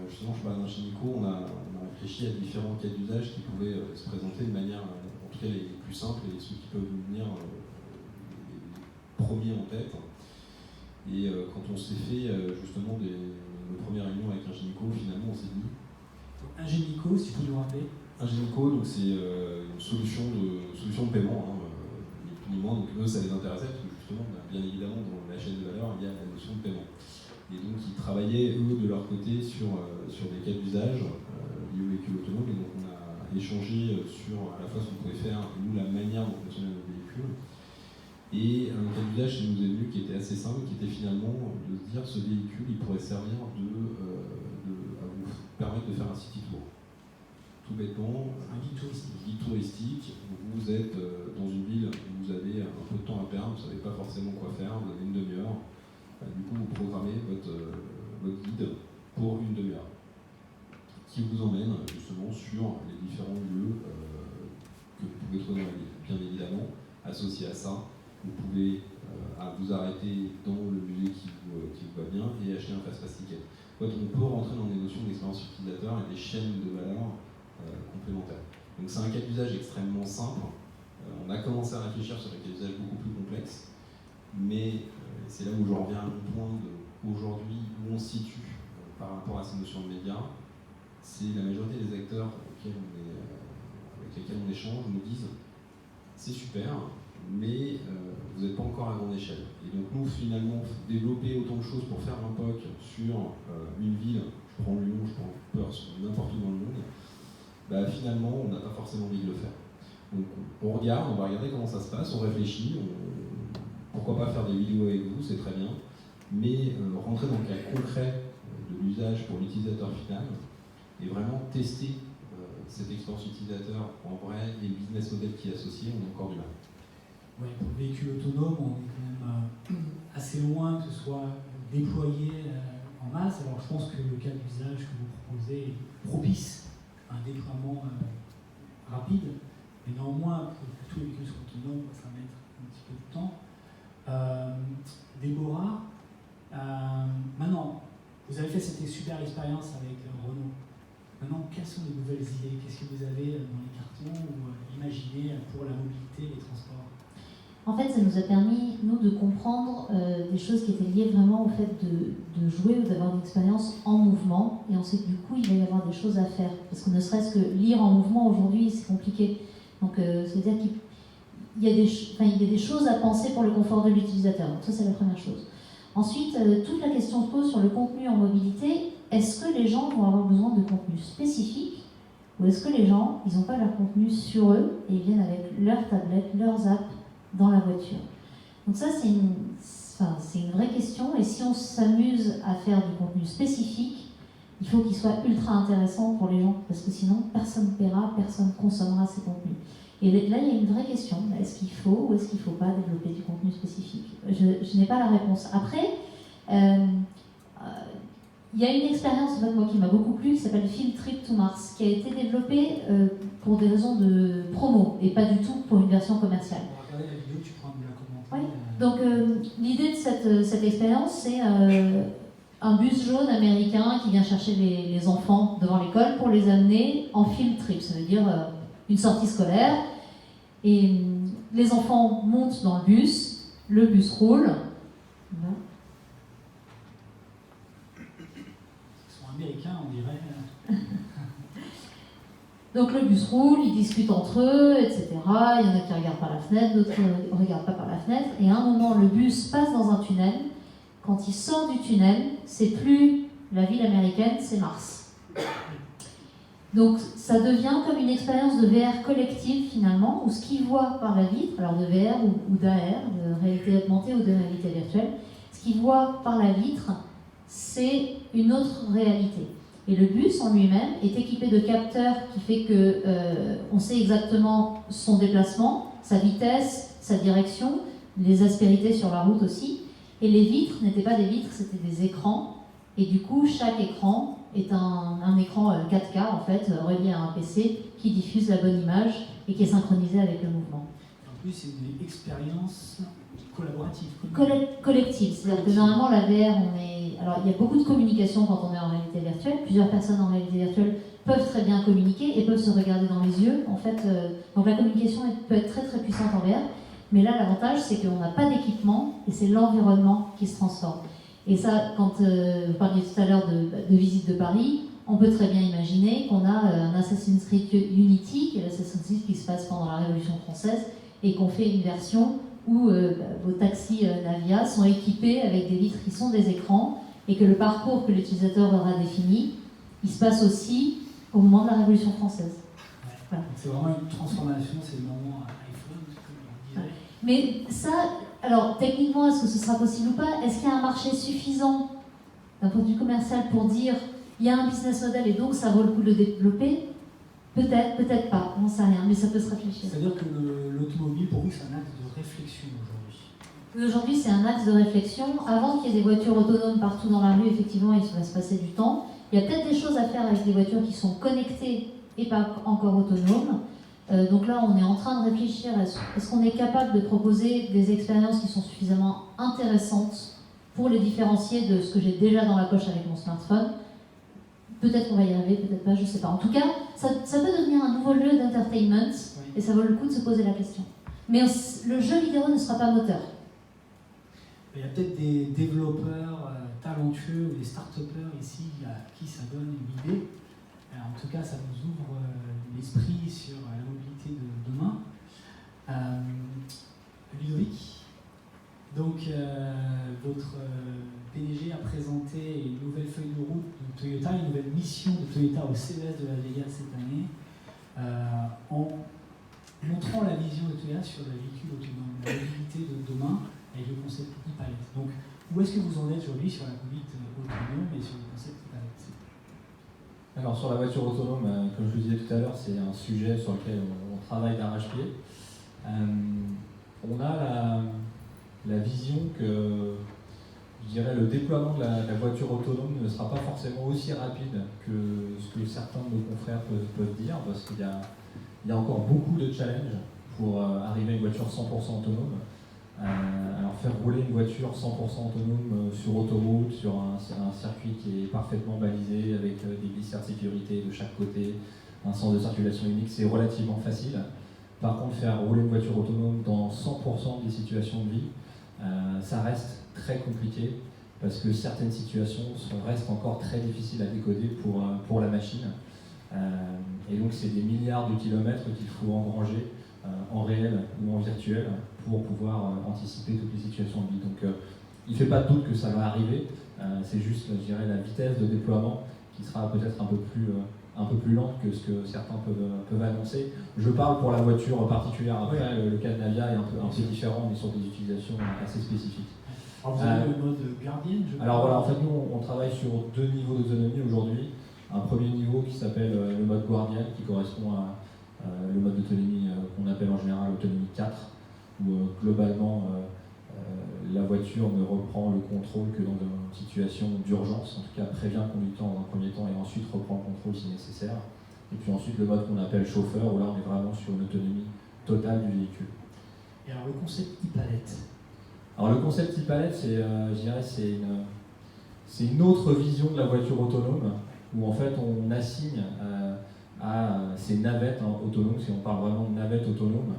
justement je parle d'un gynéco, on a réfléchi à différents cas d'usage qui pouvaient se présenter de manière, en tout cas les plus simples et ceux qui peuvent nous venir les premiers en tête. Et quand on s'est fait justement nos premières réunions avec un gynéco, finalement on s'est dit... Un gynéco, si vous nous rappelez? Un gynéco, donc c'est une solution de paiement, hein, ni plus ni moins. Donc eux ça les intéressait parce que justement, bien évidemment dans la chaîne de valeur il y a la notion de paiement. Et donc ils travaillaient eux de leur côté sur des cas d'usage liés au véhicule autonome, et donc on a échangé sur à la fois ce qu'on pouvait faire et nous la manière dont fonctionnait notre véhicule. Et un cas d'usage qui nous est venu qui était assez simple, qui était finalement de se dire ce véhicule il pourrait servir de permettre de faire un city tour. Tout bêtement, Un guide touristique. Guide touristique, vous êtes dans une ville où vous avez un peu de temps à perdre, vous ne savez pas forcément quoi faire, vous avez une demi-heure. Du coup, vous programmez votre guide pour une demi-heure, qui vous emmène justement sur les différents lieux que vous pouvez trouver dans la ville. Bien évidemment, associé à ça, vous pouvez vous arrêter dans le musée qui vous va bien et acheter un fast-pass ticket. En fait, on peut rentrer dans des notions d'expérience utilisateur et des chaînes de valeur complémentaires. Donc c'est un cas d'usage extrêmement simple. On a commencé à réfléchir sur des cas d'usage beaucoup plus complexes, mais c'est là où je reviens à mon point d'aujourd'hui, où on se situe par rapport à ces notions de médias. C'est la majorité des acteurs avec lesquels on échange nous disent c'est super, mais vous n'êtes pas encore à grande échelle. Et donc nous, finalement, développer autant de choses pour faire un POC sur une ville, je prends Lyon, je prends Perth, n'importe où dans le monde, bah, finalement, on n'a pas forcément envie de le faire. Donc on va regarder comment ça se passe, on réfléchit, pourquoi pas faire des vidéos avec vous, c'est très bien, mais rentrer dans le cas concret de l'usage pour l'utilisateur final et vraiment tester cette expérience utilisateur en vrai et le business model qui est associé, on a encore du mal. Oui, pour le véhicule autonome, on est quand même assez loin que ce soit déployé en masse. Alors je pense que le cas d'usage que vous proposez est propice à un déploiement rapide, mais néanmoins, pour que tous les véhicules soient autonomes, ça va mettre un petit peu de temps. Déborah, maintenant, vous avez fait cette super expérience avec Renault. Maintenant, quelles sont les nouvelles idées? Qu'est-ce que vous avez dans les cartons ou imaginé pour la mobilité et les transports? En fait, ça nous a permis, nous, de comprendre des choses qui étaient liées vraiment au fait de jouer ou d'avoir une expérience en mouvement. Et on sait que du coup, il va y avoir des choses à faire. Parce que ne serait-ce que lire en mouvement aujourd'hui, c'est compliqué. Donc, c'est-à-dire qu'il y a des choses à penser pour le confort de l'utilisateur. Donc ça, c'est la première chose. Ensuite, toute la question se pose sur le contenu en mobilité. Est-ce que les gens vont avoir besoin de contenu spécifique ou est-ce que les gens, ils n'ont pas leur contenu sur eux et ils viennent avec leur tablette, leurs apps dans la voiture? Donc ça, c'est une vraie question. Et si on s'amuse à faire du contenu spécifique, il faut qu'il soit ultra intéressant pour les gens parce que sinon, personne ne paiera, personne ne consommera ces contenus. Et là, il y a une vraie question. Est-ce qu'il faut ou est-ce qu'il ne faut pas développer du contenu spécifique? Je n'ai pas la réponse. Après, il y a une expérience en fait, moi, qui m'a beaucoup plu, qui s'appelle Field Trip to Mars, qui a été développée pour des raisons de promo et pas du tout pour une version commerciale. On va regarder la vidéo, tu pourras nous la commenter. Oui. Donc l'idée de cette expérience, c'est un bus jaune américain qui vient chercher les enfants devant l'école pour les amener en field trip, ça veut dire une sortie scolaire. Et les enfants montent dans le bus roule. Voilà. Américain, on dirait. Donc le bus roule, ils discutent entre eux, etc. Il y en a qui regardent par la fenêtre, d'autres ne regardent pas par la fenêtre. Et à un moment, le bus passe dans un tunnel. Quand il sort du tunnel, c'est plus la ville américaine, c'est Mars. Donc ça devient comme une expérience de VR collective finalement, où ce qu'ils voient par la vitre, alors de VR ou d'AR, de réalité augmentée ou de réalité virtuelle, ce qu'ils voient par la vitre, c'est une autre réalité. Et le bus en lui-même est équipé de capteurs qui fait que on sait exactement son déplacement, sa vitesse, sa direction, les aspérités sur la route aussi. Et les vitres n'étaient pas des vitres, c'était des écrans. Et du coup, chaque écran est un écran 4K en fait, relié à un PC qui diffuse la bonne image et qui est synchronisé avec le mouvement. En plus, c'est une expérience collaborative. Collective, c'est-à-dire que normalement la VR, alors il y a beaucoup de communication quand on est en réalité virtuelle. Plusieurs personnes en réalité virtuelle peuvent très bien communiquer et peuvent se regarder dans les yeux. En fait, donc la communication peut être très très puissante en VR. Mais là, l'avantage, c'est qu'on n'a pas d'équipement et c'est l'environnement qui se transforme. Et ça, quand vous parliez tout à l'heure de visite de Paris, on peut très bien imaginer qu'on a un Assassin's Creed Unity, qui est l'Assassin's Creed qui se passe pendant la Révolution française, et qu'on fait une version où vos taxis Navia sont équipés avec des vitres qui sont des écrans, et que le parcours que l'utilisateur aura défini, il se passe aussi au moment de la Révolution française. Voilà. C'est vraiment une transformation, c'est le moment iPhone, comme on disait. Mais ça, alors techniquement, est-ce que ce sera possible ou pas? Est-ce qu'il y a un marché suffisant d'un point de vue commercial pour dire il y a un business model et donc ça vaut le coup de le développer. Peut-être, peut-être pas, on ne sait rien, mais ça peut se réfléchir. C'est-à-dire que l'automobile, pour vous, c'est un axe de réflexion aujourd'hui. Aujourd'hui, c'est un axe de réflexion. Avant qu'il y ait des voitures autonomes partout dans la rue, effectivement, il va se passer du temps. Il y a peut-être des choses à faire avec des voitures qui sont connectées et pas encore autonomes. Donc là, on est en train de réfléchir, est-ce qu'on est capable de proposer des expériences qui sont suffisamment intéressantes pour les différencier de ce que j'ai déjà dans la poche avec mon smartphone. Peut-être qu'on va y arriver, peut-être pas, je ne sais pas. En tout cas, ça peut devenir un nouveau lieu d'entertainment, et ça vaut le coup de se poser la question. Mais le jeu vidéo ne sera pas moteur. Il y a peut-être des développeurs talentueux ou des start-upers ici à qui ça donne une idée. En tout cas, ça nous ouvre l'esprit sur la mobilité de demain. Ludovic, donc votre PDG a présenté une nouvelle feuille de route de Toyota, une nouvelle mission de Toyota au CES de Las Vegas cette année, en montrant la vision de Toyota sur le véhicule autonome, la mobilité de demain avec le concept e-palette. Donc, où est-ce que vous en êtes aujourd'hui sur la conduite autonome et sur le concept e-palette? Alors sur la voiture autonome, comme je le disais tout à l'heure, c'est un sujet sur lequel on travaille d'arrache-pied. On a la vision que, je dirais, le déploiement de la voiture autonome ne sera pas forcément aussi rapide que ce que certains de nos confrères peuvent dire, parce qu'il y a encore beaucoup de challenges pour arriver à une voiture 100% autonome. Alors faire rouler une voiture 100% autonome sur autoroute, sur un circuit qui est parfaitement balisé avec des glissières de sécurité de chaque côté, un sens de circulation unique, c'est relativement facile. Par contre, faire rouler une voiture autonome dans 100% des situations de vie, ça reste très compliqué parce que certaines situations restent encore très difficiles à décoder pour la machine. Et donc c'est des milliards de kilomètres qu'il faut engranger en réel ou en virtuel pour pouvoir anticiper toutes les situations de vie. Donc il ne fait pas de doute que ça va arriver, c'est juste, je dirais, la vitesse de déploiement qui sera peut-être un peu plus lente que ce que certains peuvent annoncer. Je parle pour la voiture particulière, après le cas de Navia est un peu différent, mais sur des utilisations assez spécifiques. Alors vous avez le mode Guardian, alors voilà, en fait nous on travaille sur 2 niveaux d'autonomie aujourd'hui. Un premier niveau qui s'appelle le mode Guardian, qui correspond à le mode d'autonomie qu'on appelle en général autonomie 4, où globalement la voiture ne reprend le contrôle que dans une situation d'urgence, en tout cas prévient le conducteur dans un premier temps et ensuite reprend le contrôle si nécessaire. Et puis ensuite le mode qu'on appelle chauffeur, où là on est vraiment sur une autonomie totale du véhicule. Et alors le concept e-palette? Alors le concept e-palette, je dirais, c'est une autre vision de la voiture autonome, où en fait on assigne à ces navettes autonomes, si on parle vraiment de navettes autonomes,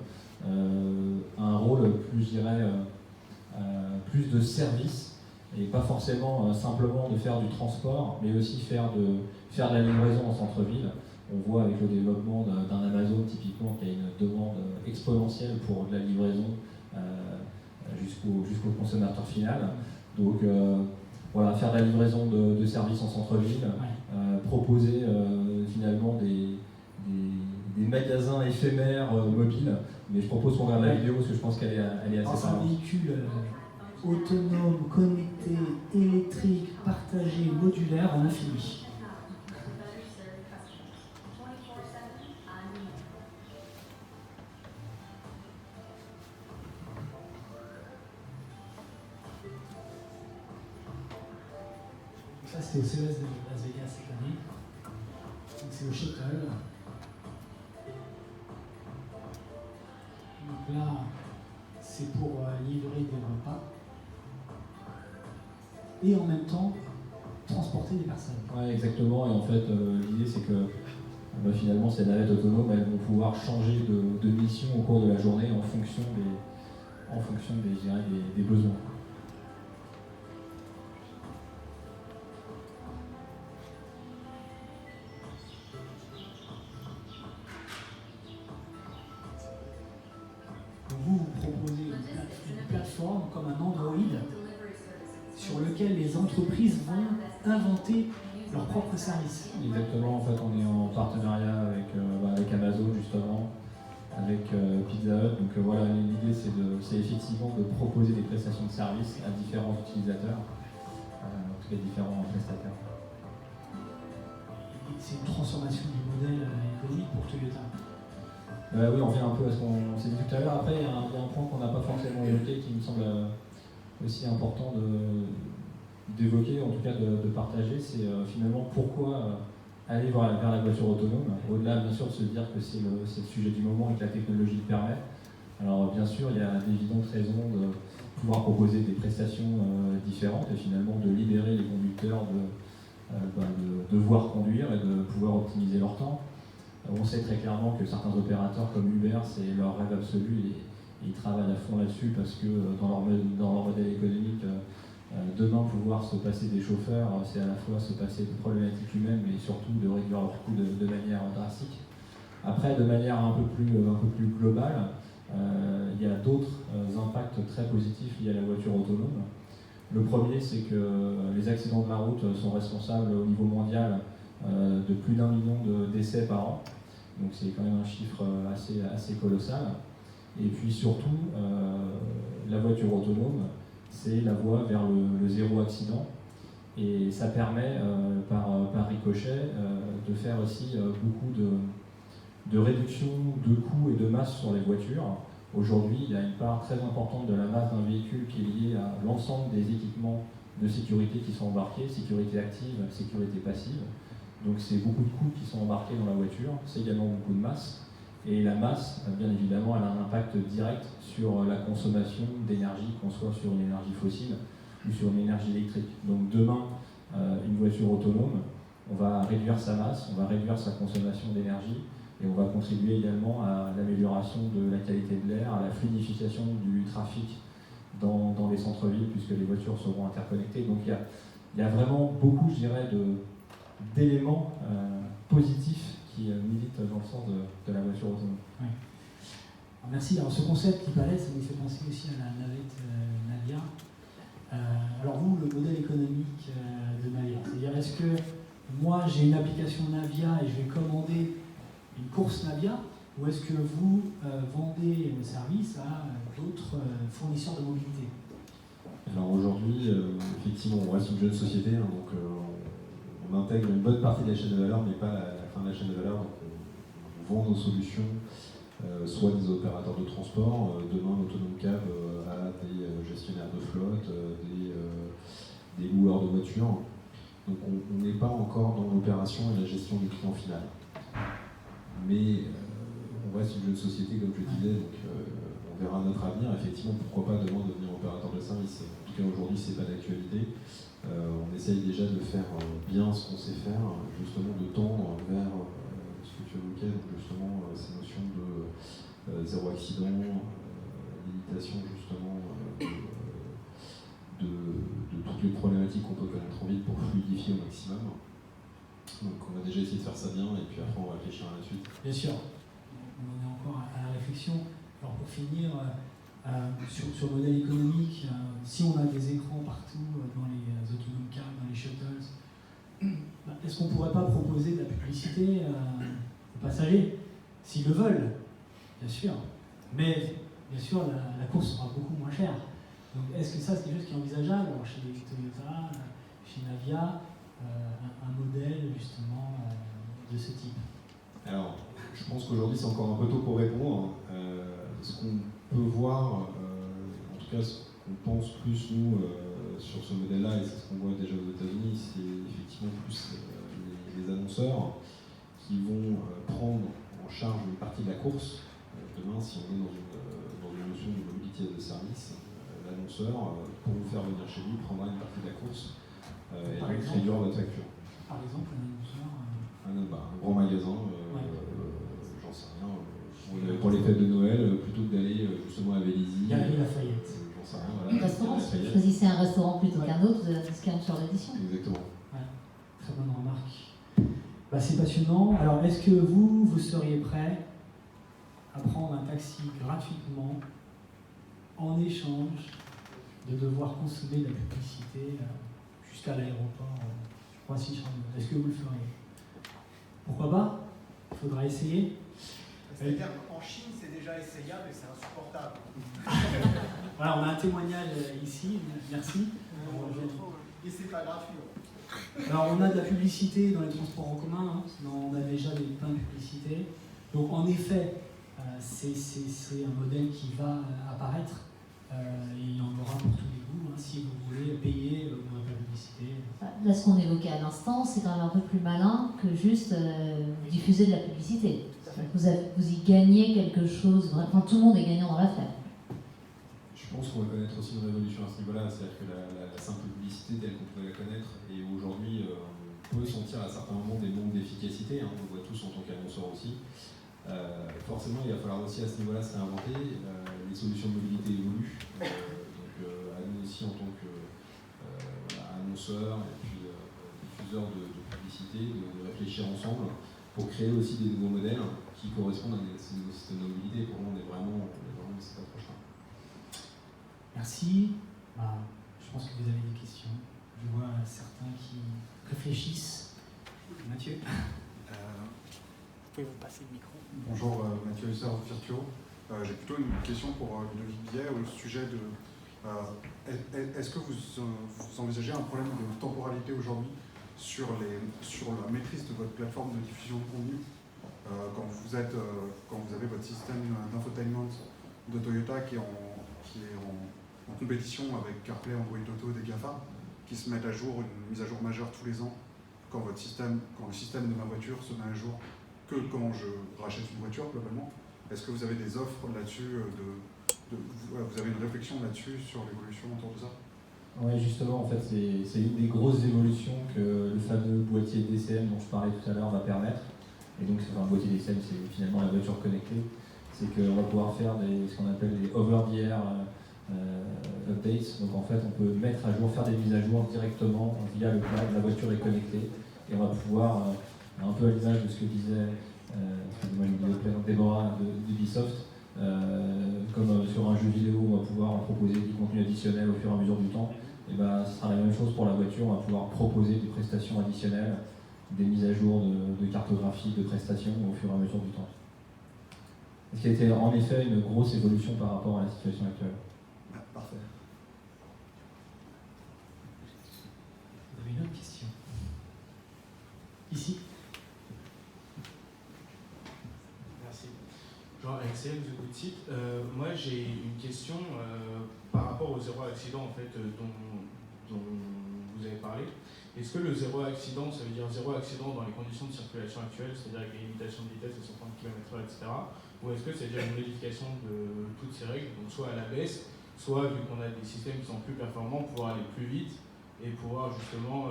un rôle plus, je dirais, plus de service, et pas forcément simplement de faire du transport, mais aussi faire de la livraison en centre-ville. On voit avec le développement d'un Amazon typiquement qu'il y a une demande exponentielle pour de la livraison jusqu'au consommateur final. Donc voilà, faire de la livraison de services en centre-ville, proposer finalement des magasins éphémères mobiles. Mais je propose qu'on regarde la vidéo parce que je pense qu'elle est assez parlante. C'est un véhicule autonome, connecté, électrique, partagé, modulaire en infini. Ça c'était au CES de Las Vegas cette année. Donc c'est au Shuttle. Donc là, c'est pour livrer des repas et en même temps transporter des personnes. Ouais, exactement. Et en fait, l'idée c'est que finalement ces navettes autonomes, elles vont pouvoir changer de mission au cours de la journée en fonction des besoins. Vous proposez une plateforme comme un Android sur lequel les entreprises vont inventer leurs propres services. Exactement, en fait on est en partenariat avec Amazon justement, avec Pizza Hut. Donc voilà, l'idée c'est effectivement de proposer des prestations de services à différents utilisateurs, en tout cas différents prestataires. c'est une transformation du modèle économique pour Toyota. Oui, on revient un peu à ce qu'on s'est dit tout à l'heure. Après, il y a un point qu'on n'a pas forcément évoqué qui me semble aussi important d'évoquer, en tout cas de partager, c'est finalement pourquoi aller vers la voiture autonome, au-delà bien sûr de se dire que c'est le sujet du moment et que la technologie le permet. Alors bien sûr, il y a d'évidentes raisons de pouvoir proposer des prestations différentes et finalement de libérer les conducteurs de devoir conduire et de pouvoir optimiser leur temps. On sait très clairement que certains opérateurs comme Uber, c'est leur rêve absolu et ils travaillent à fond là-dessus parce que dans leur modèle économique, demain pouvoir se passer des chauffeurs, c'est à la fois se passer de problématiques humaines mais surtout de réduire leurs coûts de manière drastique. Après, de manière un peu plus globale, il y a d'autres impacts très positifs liés à la voiture autonome. Le premier, c'est que les accidents de la route sont responsables au niveau mondial de plus d'1 million de décès par an. Donc c'est quand même un chiffre assez colossal. Et puis surtout, la voiture autonome, c'est la voie vers le zéro accident. Et ça permet, par ricochet, de faire aussi beaucoup de réduction de coûts et de masse sur les voitures. Aujourd'hui, il y a une part très importante de la masse d'un véhicule qui est liée à l'ensemble des équipements de sécurité qui sont embarqués, sécurité active, sécurité passive. Donc c'est beaucoup de coûts qui sont embarqués dans la voiture, c'est également beaucoup de masse. Et la masse, bien évidemment, elle a un impact direct sur la consommation d'énergie, qu'on soit sur une énergie fossile ou sur une énergie électrique. Donc demain, une voiture autonome, on va réduire sa masse, on va réduire sa consommation d'énergie et on va contribuer également à l'amélioration de la qualité de l'air, à la fluidification du trafic dans les centres-villes puisque les voitures seront interconnectées. Donc il y a vraiment beaucoup, je dirais, d'éléments positifs qui militent dans le sens de la voiture autonome. Oui. Alors, merci. Alors ce concept qui paraît, ça me fait penser aussi à la navette Navia. Alors vous, le modèle économique de Navia, c'est-à-dire est-ce que moi j'ai une application Navia et je vais commander une course Navia, ou est-ce que vous vendez le service à d'autres fournisseurs de mobilité? Alors aujourd'hui, effectivement, on reste une jeune société, hein, donc on intègre une bonne partie de la chaîne de valeur, mais pas la fin de la chaîne de valeur. Donc on vend nos solutions, soit des opérateurs de transport, demain l'Autonome Cab à des gestionnaires de flotte, des loueurs de voitures. Donc on n'est pas encore dans l'opération et la gestion du client final. Mais on reste une jeune société, comme je le disais, donc on verra notre avenir. Effectivement, pourquoi pas demain devenir opérateur de service. En tout cas, aujourd'hui, c'est pas d'actualité. On essaye déjà de faire bien ce qu'on sait faire, justement de tendre vers ce que tu évoquais, donc justement ces notions de zéro accident, limitation justement de toutes les problématiques qu'on peut connaître en ville pour fluidifier au maximum. Donc on va déjà essayer de faire ça bien et puis après on va réfléchir à la suite. Bien sûr, on en est encore à la réflexion. Alors pour finir, sur le modèle économique, si on a des écrans partout dans les autonomes cars, dans les shuttles, est-ce qu'on ne pourrait pas proposer de la publicité aux passagers, s'ils le veulent, bien sûr. Mais bien sûr, la course sera beaucoup moins chère. Donc est-ce que ça c'est quelque chose qui est envisageable? Alors, chez Toyota, chez Navia, un modèle justement de ce type? Alors, je pense qu'aujourd'hui c'est encore un peu tôt pour répondre. Ce qu'on peut voir, en tout cas ce qu'on pense plus nous sur ce modèle-là, et c'est ce qu'on voit déjà aux États-Unis, c'est effectivement plus les annonceurs qui vont prendre en charge une partie de la course. Demain, si on est dans une notion de mobilité de service, l'annonceur, pour vous faire venir chez lui, prendra une partie de la course et réduira votre facture. Par exemple, un annonceur un grand magasin, j'en sais rien, pour les fêtes de Noël, plutôt que d'aller justement à Vélizy. Galerie Lafayette. J'en sais rien, voilà. Restaurant, si vous choisissez un restaurant plutôt qu'un autre, vous avez un discount sur l'addition. Exactement. Ouais, très bonne remarque. C'est passionnant. Alors, est-ce que vous seriez prêt à prendre un taxi gratuitement en échange de devoir consommer de la publicité jusqu'à l'aéroport Roissy-Charles? Est-ce que vous le feriez? Pourquoi pas? Il faudra essayer. C'est-à-dire qu'en Chine, c'est déjà essayable et c'est insupportable. Voilà, on a un témoignage ici, merci. Et c'est pas gratuit. Alors on a de la publicité dans les transports en commun, hein, on a déjà plein de publicités. Donc en effet, c'est un modèle qui va apparaître. Il y en aura pour tous les goûts. Hein, si vous voulez payer dans la publicité. Là, ce qu'on évoquait à l'instant, c'est quand même un peu plus malin que juste diffuser de la publicité. Vous y gagnez quelque chose, enfin tout le monde est gagnant dans l'affaire. Je pense qu'on va connaître aussi une révolution à ce niveau-là, c'est-à-dire que la simple publicité telle qu'on pouvait la connaître, et aujourd'hui on peut sentir à certains moments des manques d'efficacité, hein, on le voit tous en tant qu'annonceurs aussi. Forcément il va falloir aussi à ce niveau-là se réinventer, les solutions de mobilité évoluent, donc à nous aussi en tant qu'annonceurs et puis diffuseurs de publicité, de réfléchir ensemble pour créer aussi des nouveaux modèles qui correspondent à ces nouveaux systèmes de mobilité. Pour nous on est vraiment dans cette approche-là. Merci. Je pense que vous avez des questions. Je vois certains qui réfléchissent. Mathieu. Vous pouvez vous passer le micro. Bonjour, Mathieu Husser, Virtuo. J'ai plutôt une question pour Ludovic Biet au sujet de... Est-ce que vous envisagez un problème de temporalité aujourd'hui sur la maîtrise de votre plateforme de diffusion de contenu quand vous avez votre système d'infotainment de Toyota qui est en compétition avec CarPlay, Android Auto, des GAFA, qui se mettent à jour, une mise à jour majeure tous les ans, quand le système de ma voiture se met à jour que quand je rachète une voiture globalement. Est-ce que vous avez des offres là-dessus, vous avez une réflexion là-dessus sur l'évolution autour de ça? Oui, justement, en fait, c'est une des grosses évolutions que le fameux boîtier DCM dont je parlais tout à l'heure va permettre. Et donc, un boîtier DCM, c'est finalement la voiture connectée. C'est qu'on va pouvoir faire ce qu'on appelle des over-the-air updates. Donc, en fait, on peut mettre à jour, faire des mises à jour directement via le cloud. La voiture est connectée et on va pouvoir, un peu à l'image de ce que disait Déborah d'Ubisoft, comme sur un jeu vidéo, on va pouvoir proposer du contenu additionnel au fur et à mesure du temps. Et ben, ce sera la même chose pour la voiture, on va pouvoir proposer des prestations additionnelles, des mises à jour de cartographie, de prestations au fur et à mesure du temps. Ce qui a été en effet une grosse évolution par rapport à la situation actuelle. Parfait. Vous avez une autre question? Ici. Merci. Jean-Axel de Boutique. Moi j'ai une question par rapport au zéro accident en fait, dont vous avez parlé. Est-ce que le zéro accident, ça veut dire zéro accident dans les conditions de circulation actuelles, c'est-à-dire avec des limitations de vitesse à 130 km/h, etc. Ou est-ce que c'est déjà une modification de toutes ces règles, donc soit à la baisse, soit vu qu'on a des systèmes qui sont plus performants, pouvoir aller plus vite et pouvoir justement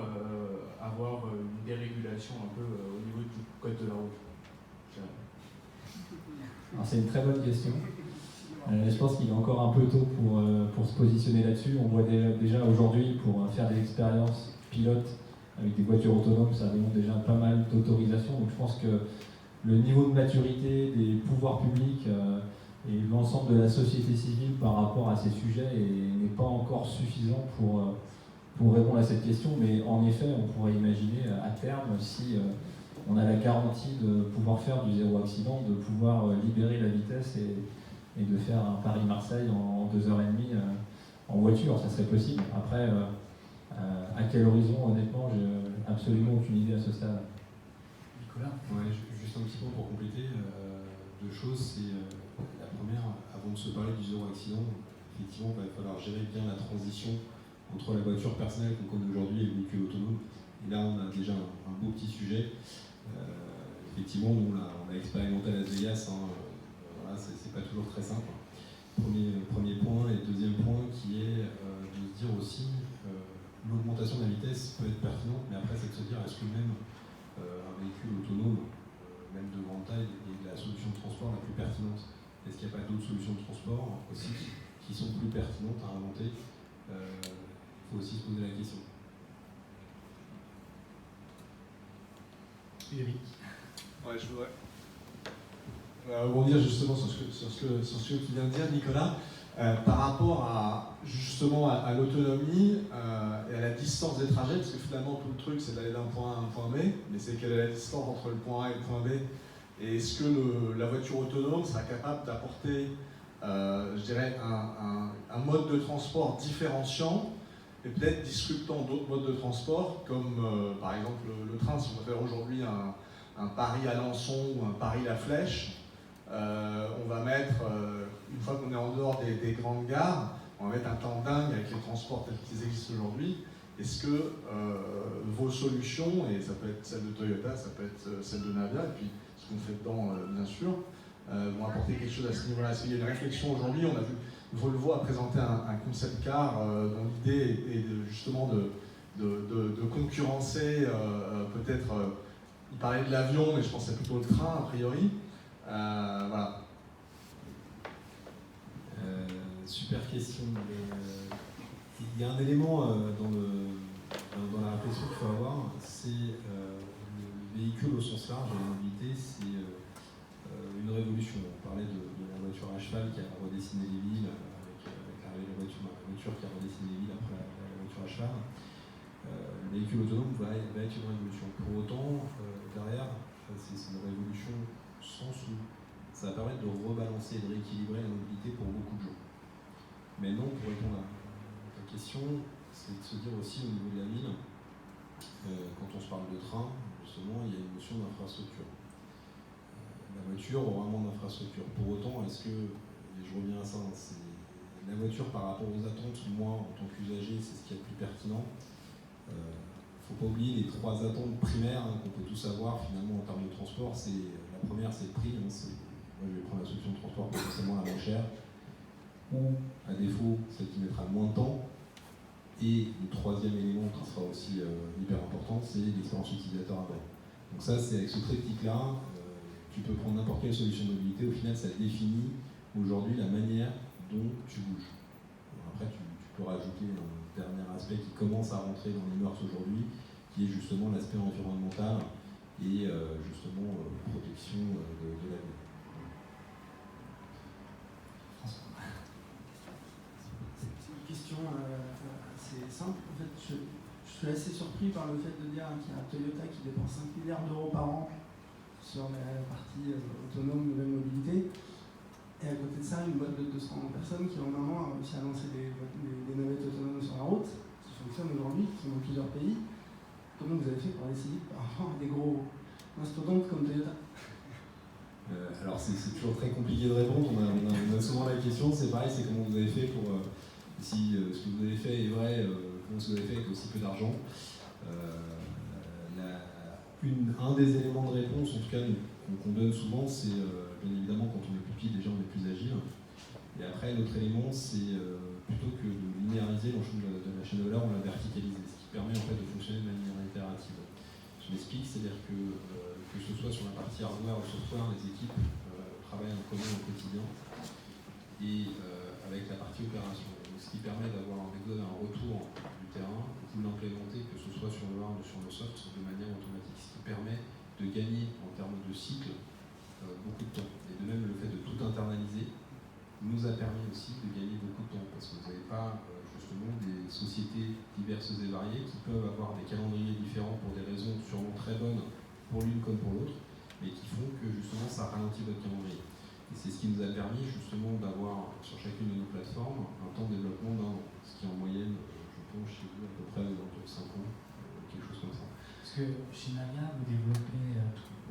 avoir une dérégulation un peu au niveau du code de la route? Alors c'est une très bonne question. Je pense qu'il est encore un peu tôt pour se positionner là-dessus. On voit déjà aujourd'hui, pour faire des expériences pilotes avec des voitures autonomes, ça demande déjà pas mal d'autorisation. Donc je pense que le niveau de maturité des pouvoirs publics et l'ensemble de la société civile par rapport à ces sujets n'est pas encore suffisant pour répondre à cette question. Mais en effet, on pourrait imaginer à terme, si on a la garantie de pouvoir faire du zéro accident, de pouvoir libérer la vitesse et de faire un Paris-Marseille en 2h30 en voiture, ça serait possible. Après, à quel horizon, honnêtement, j'ai absolument aucune idée à ce stade. Nicolas? Ouais, juste un petit point pour compléter. Deux choses, c'est la première, avant de se parler du zéro accident, effectivement, il va falloir gérer bien la transition entre la voiture personnelle qu'on connaît aujourd'hui et le véhicule autonome. Et là, on a déjà un beau petit sujet. Effectivement, nous, on a expérimenté à Las Vegas, voilà, c'est pas toujours très simple. Premier point, et deuxième point qui est de se dire aussi l'augmentation de la vitesse peut être pertinente, mais après c'est de se dire est-ce que même un véhicule autonome, même de grande taille, est la solution de transport la plus pertinente? Est-ce qu'il n'y a pas d'autres solutions de transport aussi qui sont plus pertinentes à inventer? Il faut aussi se poser la question. Eric. Ouais, je voudrais rebondir justement sur ce que tu viens de dire, Nicolas, par rapport justement à l'autonomie et à la distance des trajets, parce que finalement tout le truc c'est d'aller d'un point A à un point B, mais c'est quelle est la distance entre le point A et le point B, et est-ce que la voiture autonome sera capable d'apporter, je dirais, un mode de transport différenciant et peut-être disruptant d'autres modes de transport, comme par exemple le train. Si on va faire aujourd'hui un Paris-Alençon ou un Paris-La Flèche, on va mettre, une fois qu'on est en dehors des grandes gares, on va mettre un temps dingue avec les transports tels qu'ils existent aujourd'hui. Est-ce que vos solutions, et ça peut être celle de Toyota, ça peut être celle de Navia, et puis ce qu'on fait dedans, bien sûr, vont apporter quelque chose à ce niveau-là? Est-ce qu'il y a une réflexion aujourd'hui? On a vu Volvo a présenté un concept car dont l'idée est justement de concurrencer peut-être, il parlait de l'avion, mais je pensais plutôt le train a priori. Voilà. Super question. Il y a un élément dans la réflexion qu'il faut avoir, c'est le véhicule au sens large, la mobilité, c'est une révolution. On parlait de la voiture à cheval qui a redessiné les villes, avec l'arrivée de la voiture qui a redessiné les villes après la voiture à cheval. Le véhicule autonome va être une révolution. Pour autant, derrière, c'est une révolution au sens où ça va permettre de rebalancer et de rééquilibrer la mobilité pour beaucoup de gens. Mais non, pour répondre à ta question, c'est de se dire aussi au niveau de la ville, quand on se parle de train, justement, il y a une notion d'infrastructure. La voiture aura moins d'infrastructure. Pour autant, est-ce que, et je reviens à ça, c'est la voiture par rapport aux attentes, moi, en tant qu'usager, c'est ce qui est le plus pertinent. Il ne faut pas oublier les trois attentes primaires qu'on peut tous avoir finalement en termes de transport. La première, c'est le prix. Moi, je vais prendre la solution de transport potentiellement la moins chère, ou à défaut, celle qui mettra le moins de temps. Et le troisième élément qui sera aussi hyper important, c'est l'expérience utilisateur à bord. Donc ça, c'est avec ce triptyque-là, tu peux prendre n'importe quelle solution de mobilité, au final, ça définit aujourd'hui la manière dont tu bouges. Alors après, tu peux rajouter un dernier aspect qui commence à rentrer dans les mœurs aujourd'hui, qui est justement l'aspect environnemental et justement protection de la vie. C'est une question assez simple. En fait, je suis assez surpris par le fait de dire qu'il y a un Toyota qui dépense 5 milliards d'euros par an sur la partie autonome, nouvelle mobilité. Et à côté de ça, une boîte de 200 personnes qui en un an a réussi à lancer des navettes autonomes sur la route, qui fonctionnent aujourd'hui, qui sont dans plusieurs pays. Comment vous avez fait pour essayer par rapport à des gros mastodontes comme Toyota? Alors c'est toujours très compliqué de répondre, on a souvent la question, c'est pareil, c'est comment vous avez fait pour, si ce que vous avez fait est vrai, comment ce que vous avez fait avec aussi peu d'argent. Un des éléments de réponse, en tout cas qu'on donne souvent, c'est bien évidemment quand on est plus petit, déjà on est plus agile. Et après l'autre élément, c'est plutôt que de linéariser l'ensemble de la chaîne de valeur, on l'a verticalisé, ce qui permet en fait de fonctionner de manière itérative. Je m'explique, c'est-à-dire que ce soit sur la partie hardware ou software, les équipes travaillent en commun au quotidien et avec la partie opération. Donc, ce qui permet d'avoir un retour du terrain, vous l'implémentez, que ce soit sur le hard ou sur le soft, de manière automatique, ce qui permet de gagner en termes de cycle beaucoup de temps. Et de même, le fait de tout internaliser nous a permis aussi de gagner beaucoup de temps, parce que vous n'avez pas justement des sociétés diverses et variées qui peuvent avoir des calendriers différents pour des raisons sûrement très bonnes pour l'une comme pour l'autre, mais qui font que justement ça ralentit votre calendrier. Et c'est ce qui nous a permis justement d'avoir sur chacune de nos plateformes un temps de développement d'un an, ce qui en moyenne, je pense, chez vous à peu près autour de 5 ans, quelque chose comme ça. Parce que chez Navia, vous développez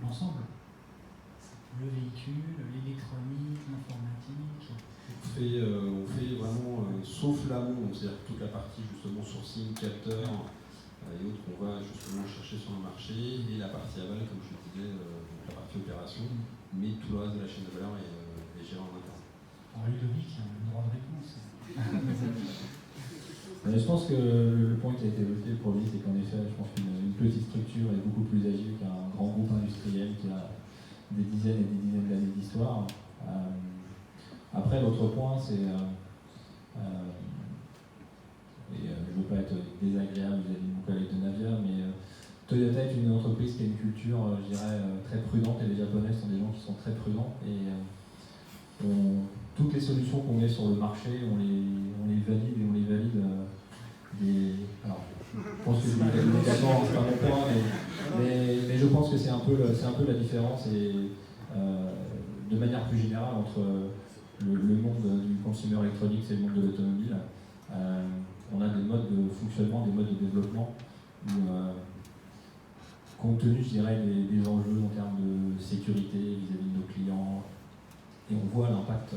l'ensemble, le véhicule, l'électronique, l'informatique. On fait vraiment, sauf l'amont, c'est-à-dire toute la partie justement sourcing, capteur et autres qu'on va justement chercher sur le marché, et la partie aval, comme je disais, la partie opération, mais tout le reste de la chaîne de valeur est géré en interne. Alors Ludovic, il y a un droit de réponse. Je pense que le point qui a été évoqué pour lui, c'est qu'en effet, je pense qu'une petite structure est beaucoup plus agile qu'un grand groupe industriel qui a des dizaines et des dizaines d'années d'histoire. Après, l'autre point, c'est, et je ne veux pas être désagréable vis-à-vis de mon collègue de Navia, mais Toyota est une entreprise qui a une culture, je dirais, très prudente, et les Japonais sont des gens qui sont très prudents. Et toutes les solutions qu'on met sur le marché, on les valide et on les valide. Alors, je pense que c'est pas mon point, mais je pense que c'est un peu la différence, et de manière plus générale entre le monde du consumer électronique et le monde de l'automobile. on a des modes de fonctionnement, des modes de développement où, compte tenu, je dirais, des enjeux en termes de sécurité vis-à-vis de nos clients, et on voit l'impact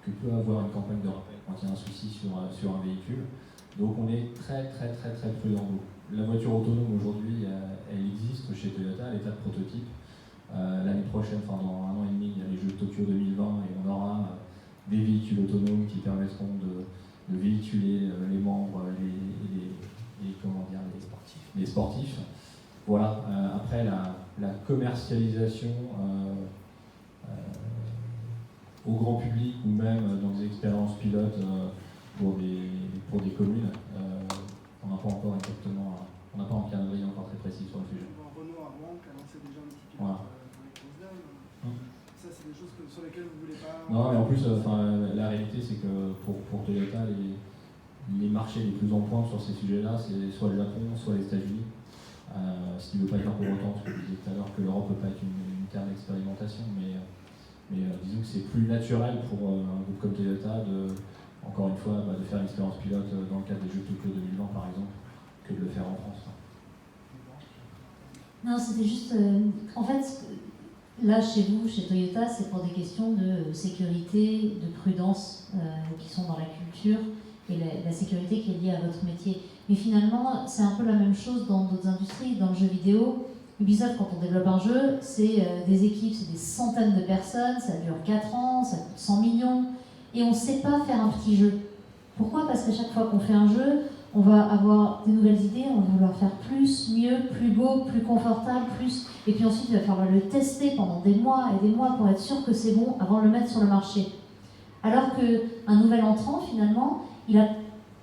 que peut avoir une campagne de rappel quand il y a un souci sur un véhicule. Donc on est très prudent. La voiture autonome aujourd'hui, elle existe chez Toyota à l'état de prototype. L'année prochaine, enfin dans 1 an et demi, il y a les Jeux de Tokyo 2020 et on aura des véhicules autonomes qui permettront de véhiculer les membres, les sportifs. Voilà. Après la commercialisation au grand public ou même dans des expériences pilotes pour des communes, on n'a pas encore exactement, on n'a pas un calendrier encore très précis sur le sujet. Renault Armand qui a lancé déjà un petit pilote voilà. dans les Closdown. Ça, c'est des choses sur lesquelles vous voulez pas. Non, mais en plus, la réalité, c'est que pour Toyota, les marchés les plus en pointe sur ces sujets-là, c'est soit le Japon, soit les États-Unis. Ce qui ne veut pas dire pour autant, ce que je disais tout à l'heure, que l'Europe ne peut pas être une terre d'expérimentation, mais disons que c'est plus naturel pour un groupe comme Toyota encore une fois, de faire l'expérience pilote dans le cadre des Jeux de Tokyo 2020 par exemple, que de le faire en France. Non, c'était juste, en fait, là chez vous, chez Toyota, c'est pour des questions de sécurité, de prudence qui sont dans la culture et la sécurité qui est liée à votre métier. Mais finalement, c'est un peu la même chose dans d'autres industries, dans le jeu vidéo. Ubisoft, quand on développe un jeu, c'est des équipes, c'est des centaines de personnes, ça dure 4 ans, ça coûte 100 millions, et on ne sait pas faire un petit jeu. Pourquoi ? Parce qu'à chaque fois qu'on fait un jeu, on va avoir des nouvelles idées, on va vouloir faire plus, mieux, plus beau, plus confortable, plus... Et puis ensuite, il va falloir le tester pendant des mois et des mois pour être sûr que c'est bon avant de le mettre sur le marché. Alors qu'un nouvel entrant, finalement,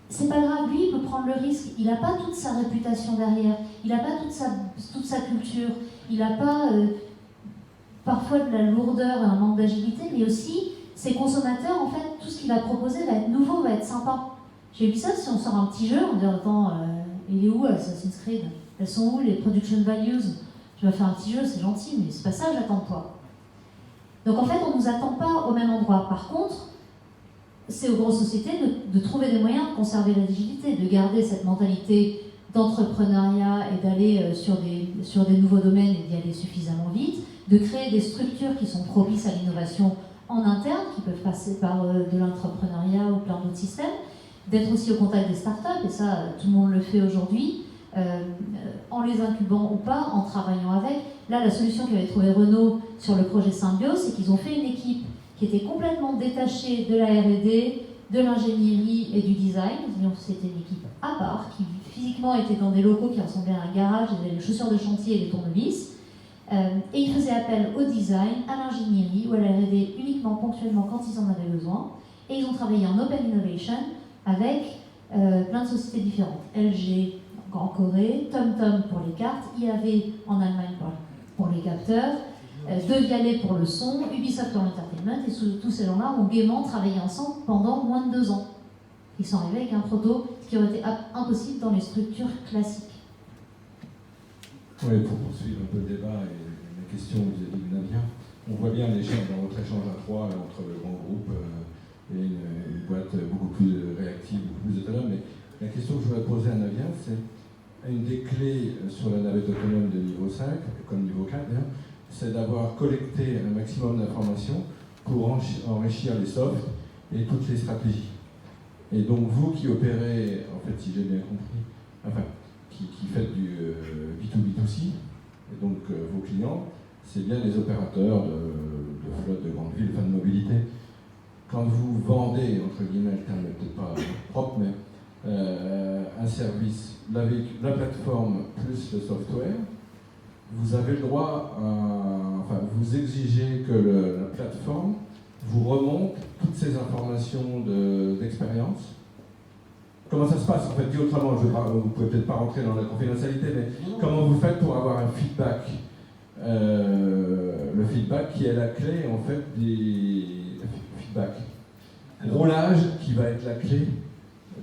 c'est pas grave, lui, il peut prendre le risque. Il n'a pas toute sa réputation derrière, il n'a pas toute sa culture, il n'a pas parfois de la lourdeur et un manque d'agilité, mais aussi, ses consommateurs, en fait, tout ce qu'il va proposer va être nouveau, va être sympa. Chez Ubisoft, si on sort un petit jeu, on dit attends, il est où Assassin's Creed ? Elles sont où les production values ? Tu vas faire un petit jeu, c'est gentil, mais c'est pas ça que j'attends de toi. Donc en fait, on ne nous attend pas au même endroit. Par contre, c'est aux grosses sociétés de trouver des moyens de conserver l'agilité, de garder cette mentalité d'entrepreneuriat et d'aller sur des nouveaux domaines et d'y aller suffisamment vite, de créer des structures qui sont propices à l'innovation en interne, qui peuvent passer par de l'entrepreneuriat ou plein d'autres systèmes, d'être aussi au contact des startups, et ça, tout le monde le fait aujourd'hui, en les incubant ou pas, en travaillant avec. Là, la solution qu'avait trouvée Renault sur le projet Symbio, c'est qu'ils ont fait une équipe qui était complètement détachée de la R&D, de l'ingénierie et du design. C'était une équipe à part, qui physiquement était dans des locaux qui ressemblaient à un garage, ils avaient les chaussures de chantier et les tournevis. Et ils faisaient appel au design, à l'ingénierie ou à la R&D uniquement ponctuellement quand ils en avaient besoin. Et ils ont travaillé en open innovation avec plein de sociétés différentes. LG en Corée, TomTom pour les cartes, IAV en Allemagne pour les capteurs, De Vialet pour le son, Ubisoft pour l'entertainment, et tous ces gens-là ont gaiement travaillé ensemble pendant moins de 2 ans. Ils sont arrivés avec un proto, ce qui aurait été impossible dans les structures classiques. Oui, pour poursuivre un peu le débat et la question vis-à-vis de Navia, on voit bien l'échelle dans votre échange à 3 entre le grand groupe et une boîte beaucoup plus réactive, beaucoup plus autonome. Mais la question que je voudrais poser à Navia, c'est une des clés sur la navette autonome de niveau 5, comme niveau 4 d'ailleurs, c'est d'avoir collecté un maximum d'informations pour enrichir les softs et toutes les stratégies. Et donc vous qui opérez, en fait si j'ai bien compris, enfin qui faites du B2B2C, et donc vos clients, c'est bien les opérateurs de flotte de grandes villes, enfin de mobilité. Quand vous vendez, entre guillemets, le terme n'est peut-être pas propre, mais un service, la plateforme plus le software, vous avez le droit enfin vous exigez que la plateforme vous remonte toutes ces informations d'expérience. Comment ça se passe en fait? Dit autrement, vous ne pouvez peut-être pas rentrer dans la confidentialité, mais comment vous faites pour avoir un feedback le feedback qui est la clé en fait des feedback. Roulage qui va être la clé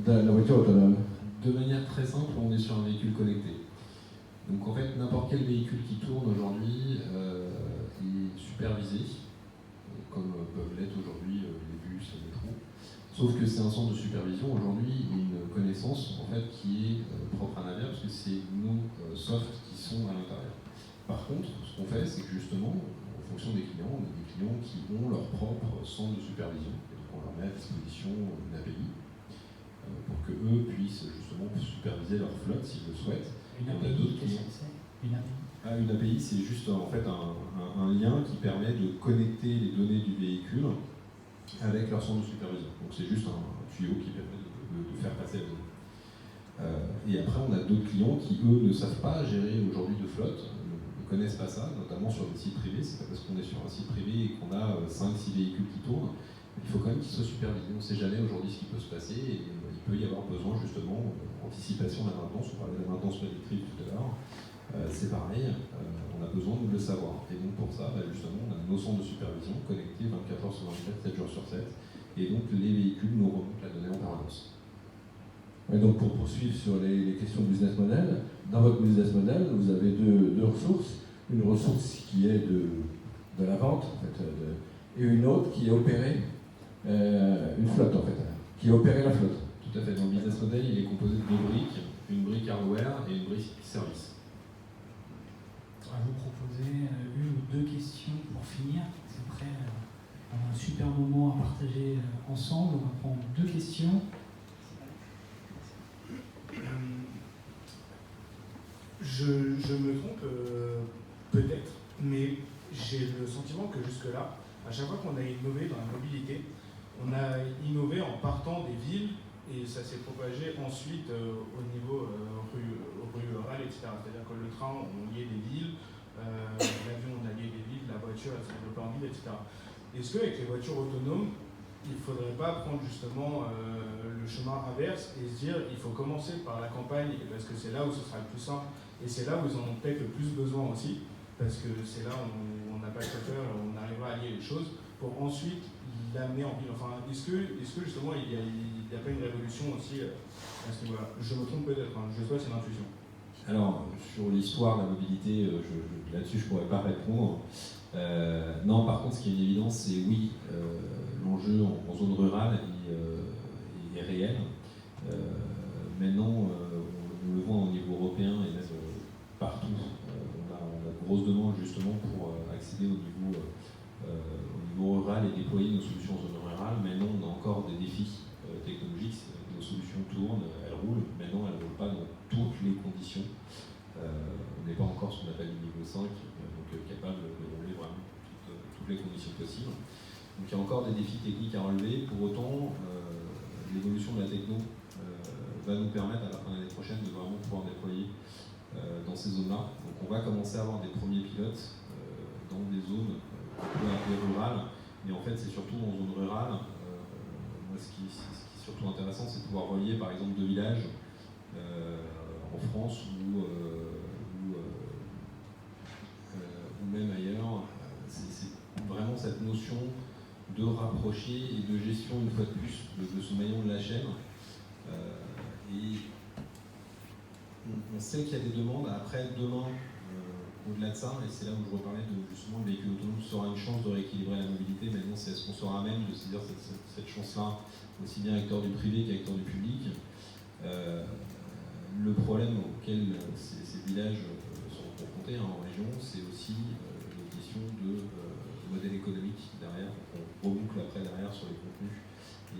de la voiture autonome. De manière très simple, on est sur un véhicule connecté. Donc en fait, n'importe quel véhicule qui tourne aujourd'hui est supervisé. comme peuvent l'être aujourd'hui les bus, les métros. Sauf que c'est un centre de supervision aujourd'hui, une connaissance en fait qui est propre à Navia, parce que c'est nos softs qui sont à l'intérieur. Par contre, ce qu'on fait, c'est que justement, en fonction des clients, on a des clients qui ont leur propre centre de supervision. Et donc on leur met à disposition une API pour qu'eux puissent justement superviser leur flotte s'ils le souhaitent. Une on a API, d'autres qu'est-ce clients. que c'est? Une API. Une API, c'est juste en fait un lien qui permet de connecter les données du véhicule avec leur centre de supervision. Donc c'est juste un tuyau qui permet de faire passer la donnée. Et après, on a d'autres clients qui, eux, ne savent pas gérer aujourd'hui de flotte, ne connaissent pas ça, notamment sur des sites privés. C'est pas parce qu'on est sur un site privé et qu'on a 5-6 véhicules qui tournent. Il faut quand même qu'ils soient supervisés. On ne sait jamais aujourd'hui ce qui peut se passer et il peut y avoir besoin justement d'anticipation de la maintenance. On parlait de la maintenance prédictive tout à l'heure. C'est pareil, on a besoin de le savoir. Et donc pour ça, justement, on a nos centres de supervision connectés 24 heures sur 24, 7 jours sur 7. Et donc les véhicules nous remontent la donnée en permanence. Et donc pour poursuivre sur les questions de business model, dans votre business model, vous avez deux ressources. Une ressource qui est de la vente, en fait, et une autre qui est opérée, une flotte en fait, qui est opérée la flotte. Tout à fait. Donc le business model, il est composé de deux briques, une brique hardware et une brique service. Je vais vous proposer une ou deux questions pour finir. C'est après un super moment à partager ensemble. On va prendre deux questions. Je me trompe peut-être, mais j'ai le sentiment que jusque-là, à chaque fois qu'on a innové dans la mobilité, on a innové en partant des villes et ça s'est propagé ensuite au niveau rural, etc. C'est-à-dire que le train, on liait des villes, l'avion, on a lié des villes, la voiture, elle s'est développée en ville, etc. Est-ce qu'avec les voitures autonomes, il ne faudrait pas prendre justement le chemin inverse et se dire il faut commencer par la campagne parce que c'est là où ce sera le plus simple et c'est là où ils en ont peut-être le plus besoin aussi parce que c'est là où on n'a pas de chauffeur, on arrivera à lier les choses pour ensuite l'amener en ville. Enfin, est-ce que justement il n'y a pas une révolution aussi à ce niveau-là? Je me trompe peut-être, hein, je sais pas, c'est une intuition. Alors, sur l'histoire de la mobilité, là-dessus je ne pourrais pas répondre. Non, par contre, ce qui est une évidence, c'est oui, l'enjeu en zone rurale est réel. Maintenant, on le voit au niveau européen et même partout. On a de grosses demandes justement pour accéder au niveau rural et déployer nos solutions en zone rurale. Maintenant, on a encore des défis technologiques. Nos solutions tournent, elles roulent. Maintenant, elles ne roulent pas dans toutes les conditions. On n'est pas encore ce qu'on appelle le niveau 5, donc capable de rouler vraiment toutes les conditions possibles. Donc il y a encore des défis techniques à relever. Pour autant, l'évolution de la techno va nous permettre à la fin de l'année prochaine de vraiment pouvoir déployer dans ces zones-là. Donc on va commencer à avoir des premiers pilotes dans des zones qu'on peut appeler rurales, mais en fait c'est surtout en zone rurale. Moi ce qui est surtout intéressant, c'est de pouvoir relier par exemple deux villages en France ou même ailleurs. C'est vraiment cette notion de rapprocher et de gestion une fois de plus de ce maillon de la chaîne. Et on sait qu'il y a des demandes. Après, demain, au-delà de ça, et c'est là où je reparlais de justement le véhicule autonome sera une chance de rééquilibrer la mobilité. Maintenant, c'est est-ce qu'on sera à même de saisir cette chance-là, aussi bien acteur du privé qu'acteur du public. Le problème auquel ces villages sont confrontés en région, c'est aussi une question de modèle économique derrière. On reboucle après derrière sur les contenus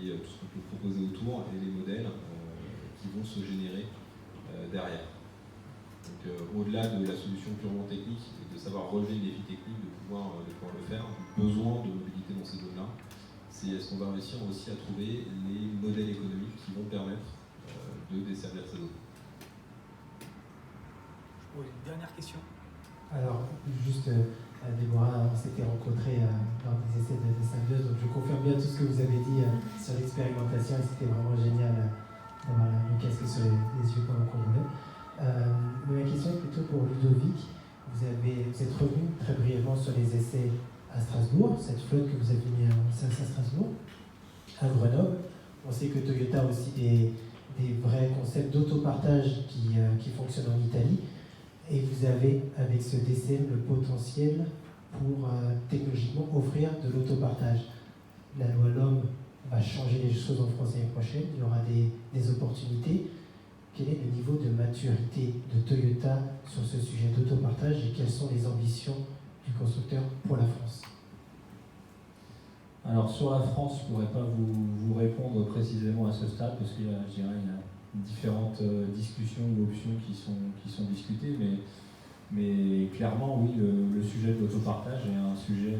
et tout ce qu'on peut proposer autour et les modèles qui vont se générer derrière. Donc au-delà de la solution purement technique et de savoir relever le défi technique, de pouvoir le faire, besoin de mobilité dans ces zones-là, c'est est-ce qu'on va réussir aussi à trouver les modèles économiques qui vont permettre de desservir ces zones. Pour une dernière question. Alors, juste, Déborah, on s'était rencontrés lors des essais de symbiose, donc je confirme bien tout ce que vous avez dit sur l'expérimentation et c'était vraiment génial d'avoir le casque sur les yeux pendant qu'on roulait. Mais ma question est plutôt pour Ludovic. Vous êtes revenu très brièvement sur les essais à Strasbourg, cette flotte que vous avez mis en service à Strasbourg, à Grenoble. On sait que Toyota a aussi des vrais concepts d'autopartage qui fonctionnent en Italie. Et vous avez, avec ce DCM, le potentiel pour technologiquement offrir de l'autopartage. La loi LOM va changer les choses en France l'année prochaine, il y aura des opportunités. Quel est le niveau de maturité de Toyota sur ce sujet d'autopartage et quelles sont les ambitions du constructeur pour la France? Alors sur la France, je ne pourrais pas vous répondre précisément à ce stade parce qu'il y a, je dirais, il y a différentes discussions ou options qui sont discutées, mais clairement, oui, le sujet de l'autopartage est un sujet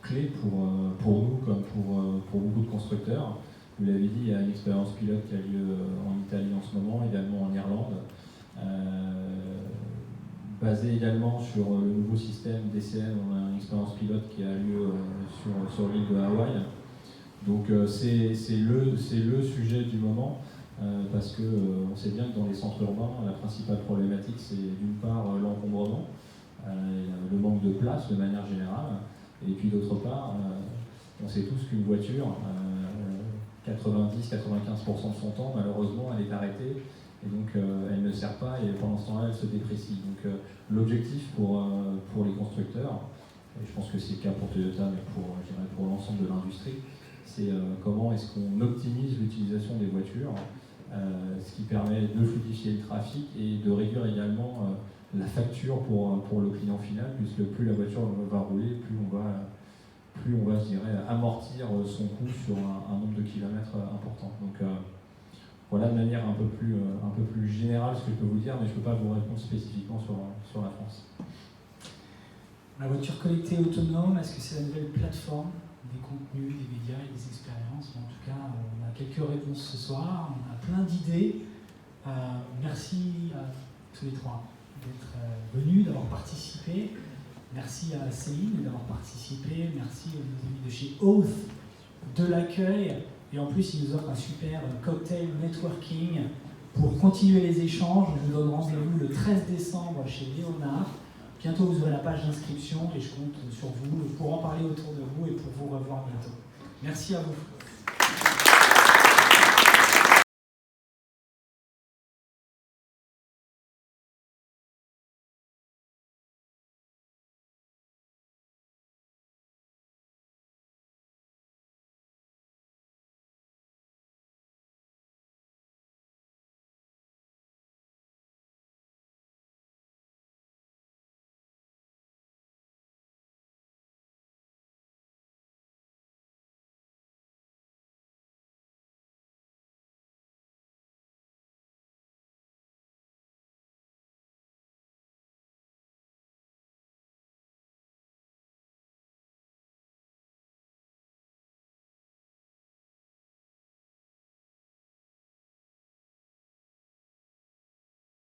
clé pour nous comme pour beaucoup de constructeurs. Vous l'avez dit, il y a une expérience pilote qui a lieu en Italie en ce moment, également en Irlande, basée également sur le nouveau système DCM. On a une expérience pilote qui a lieu sur l'île de Hawaï. Donc c'est le sujet du moment, parce qu'on sait bien que dans les centres urbains, la principale problématique, c'est d'une part l'encombrement, le manque de place de manière générale, et puis d'autre part, on sait tous qu'une voiture, 90-95% de son temps, malheureusement, elle est arrêtée, et donc elle ne sert pas, et pendant ce temps-là, elle se déprécie. Donc l'objectif pour les constructeurs, et je pense que c'est le cas pour Toyota, mais pour l'ensemble de l'industrie, c'est comment est-ce qu'on optimise l'utilisation des voitures, ce qui permet de fluidifier le trafic et de réduire également la facture pour le client final, puisque plus la voiture va rouler, plus on va je dirais, amortir son coût sur un nombre de kilomètres important. Donc voilà de manière un peu plus générale ce que je peux vous dire, mais je ne peux pas vous répondre spécifiquement sur la France. La voiture connectée autonome, est-ce que c'est la nouvelle plateforme des contenus, des médias et des expériences? En tout cas, on a quelques réponses ce soir, on a plein d'idées. Merci à tous les trois d'être venus, d'avoir participé. Merci à Céline d'avoir participé. Merci aux amis de chez Oath de l'accueil. Et en plus, ils nous offrent un super cocktail networking pour continuer les échanges. Je vous donne rendez-vous le 13 décembre chez Léonard. Bientôt, vous aurez la page d'inscription et je compte sur vous pour en parler autour de vous et pour vous revoir bientôt. Merci à vous.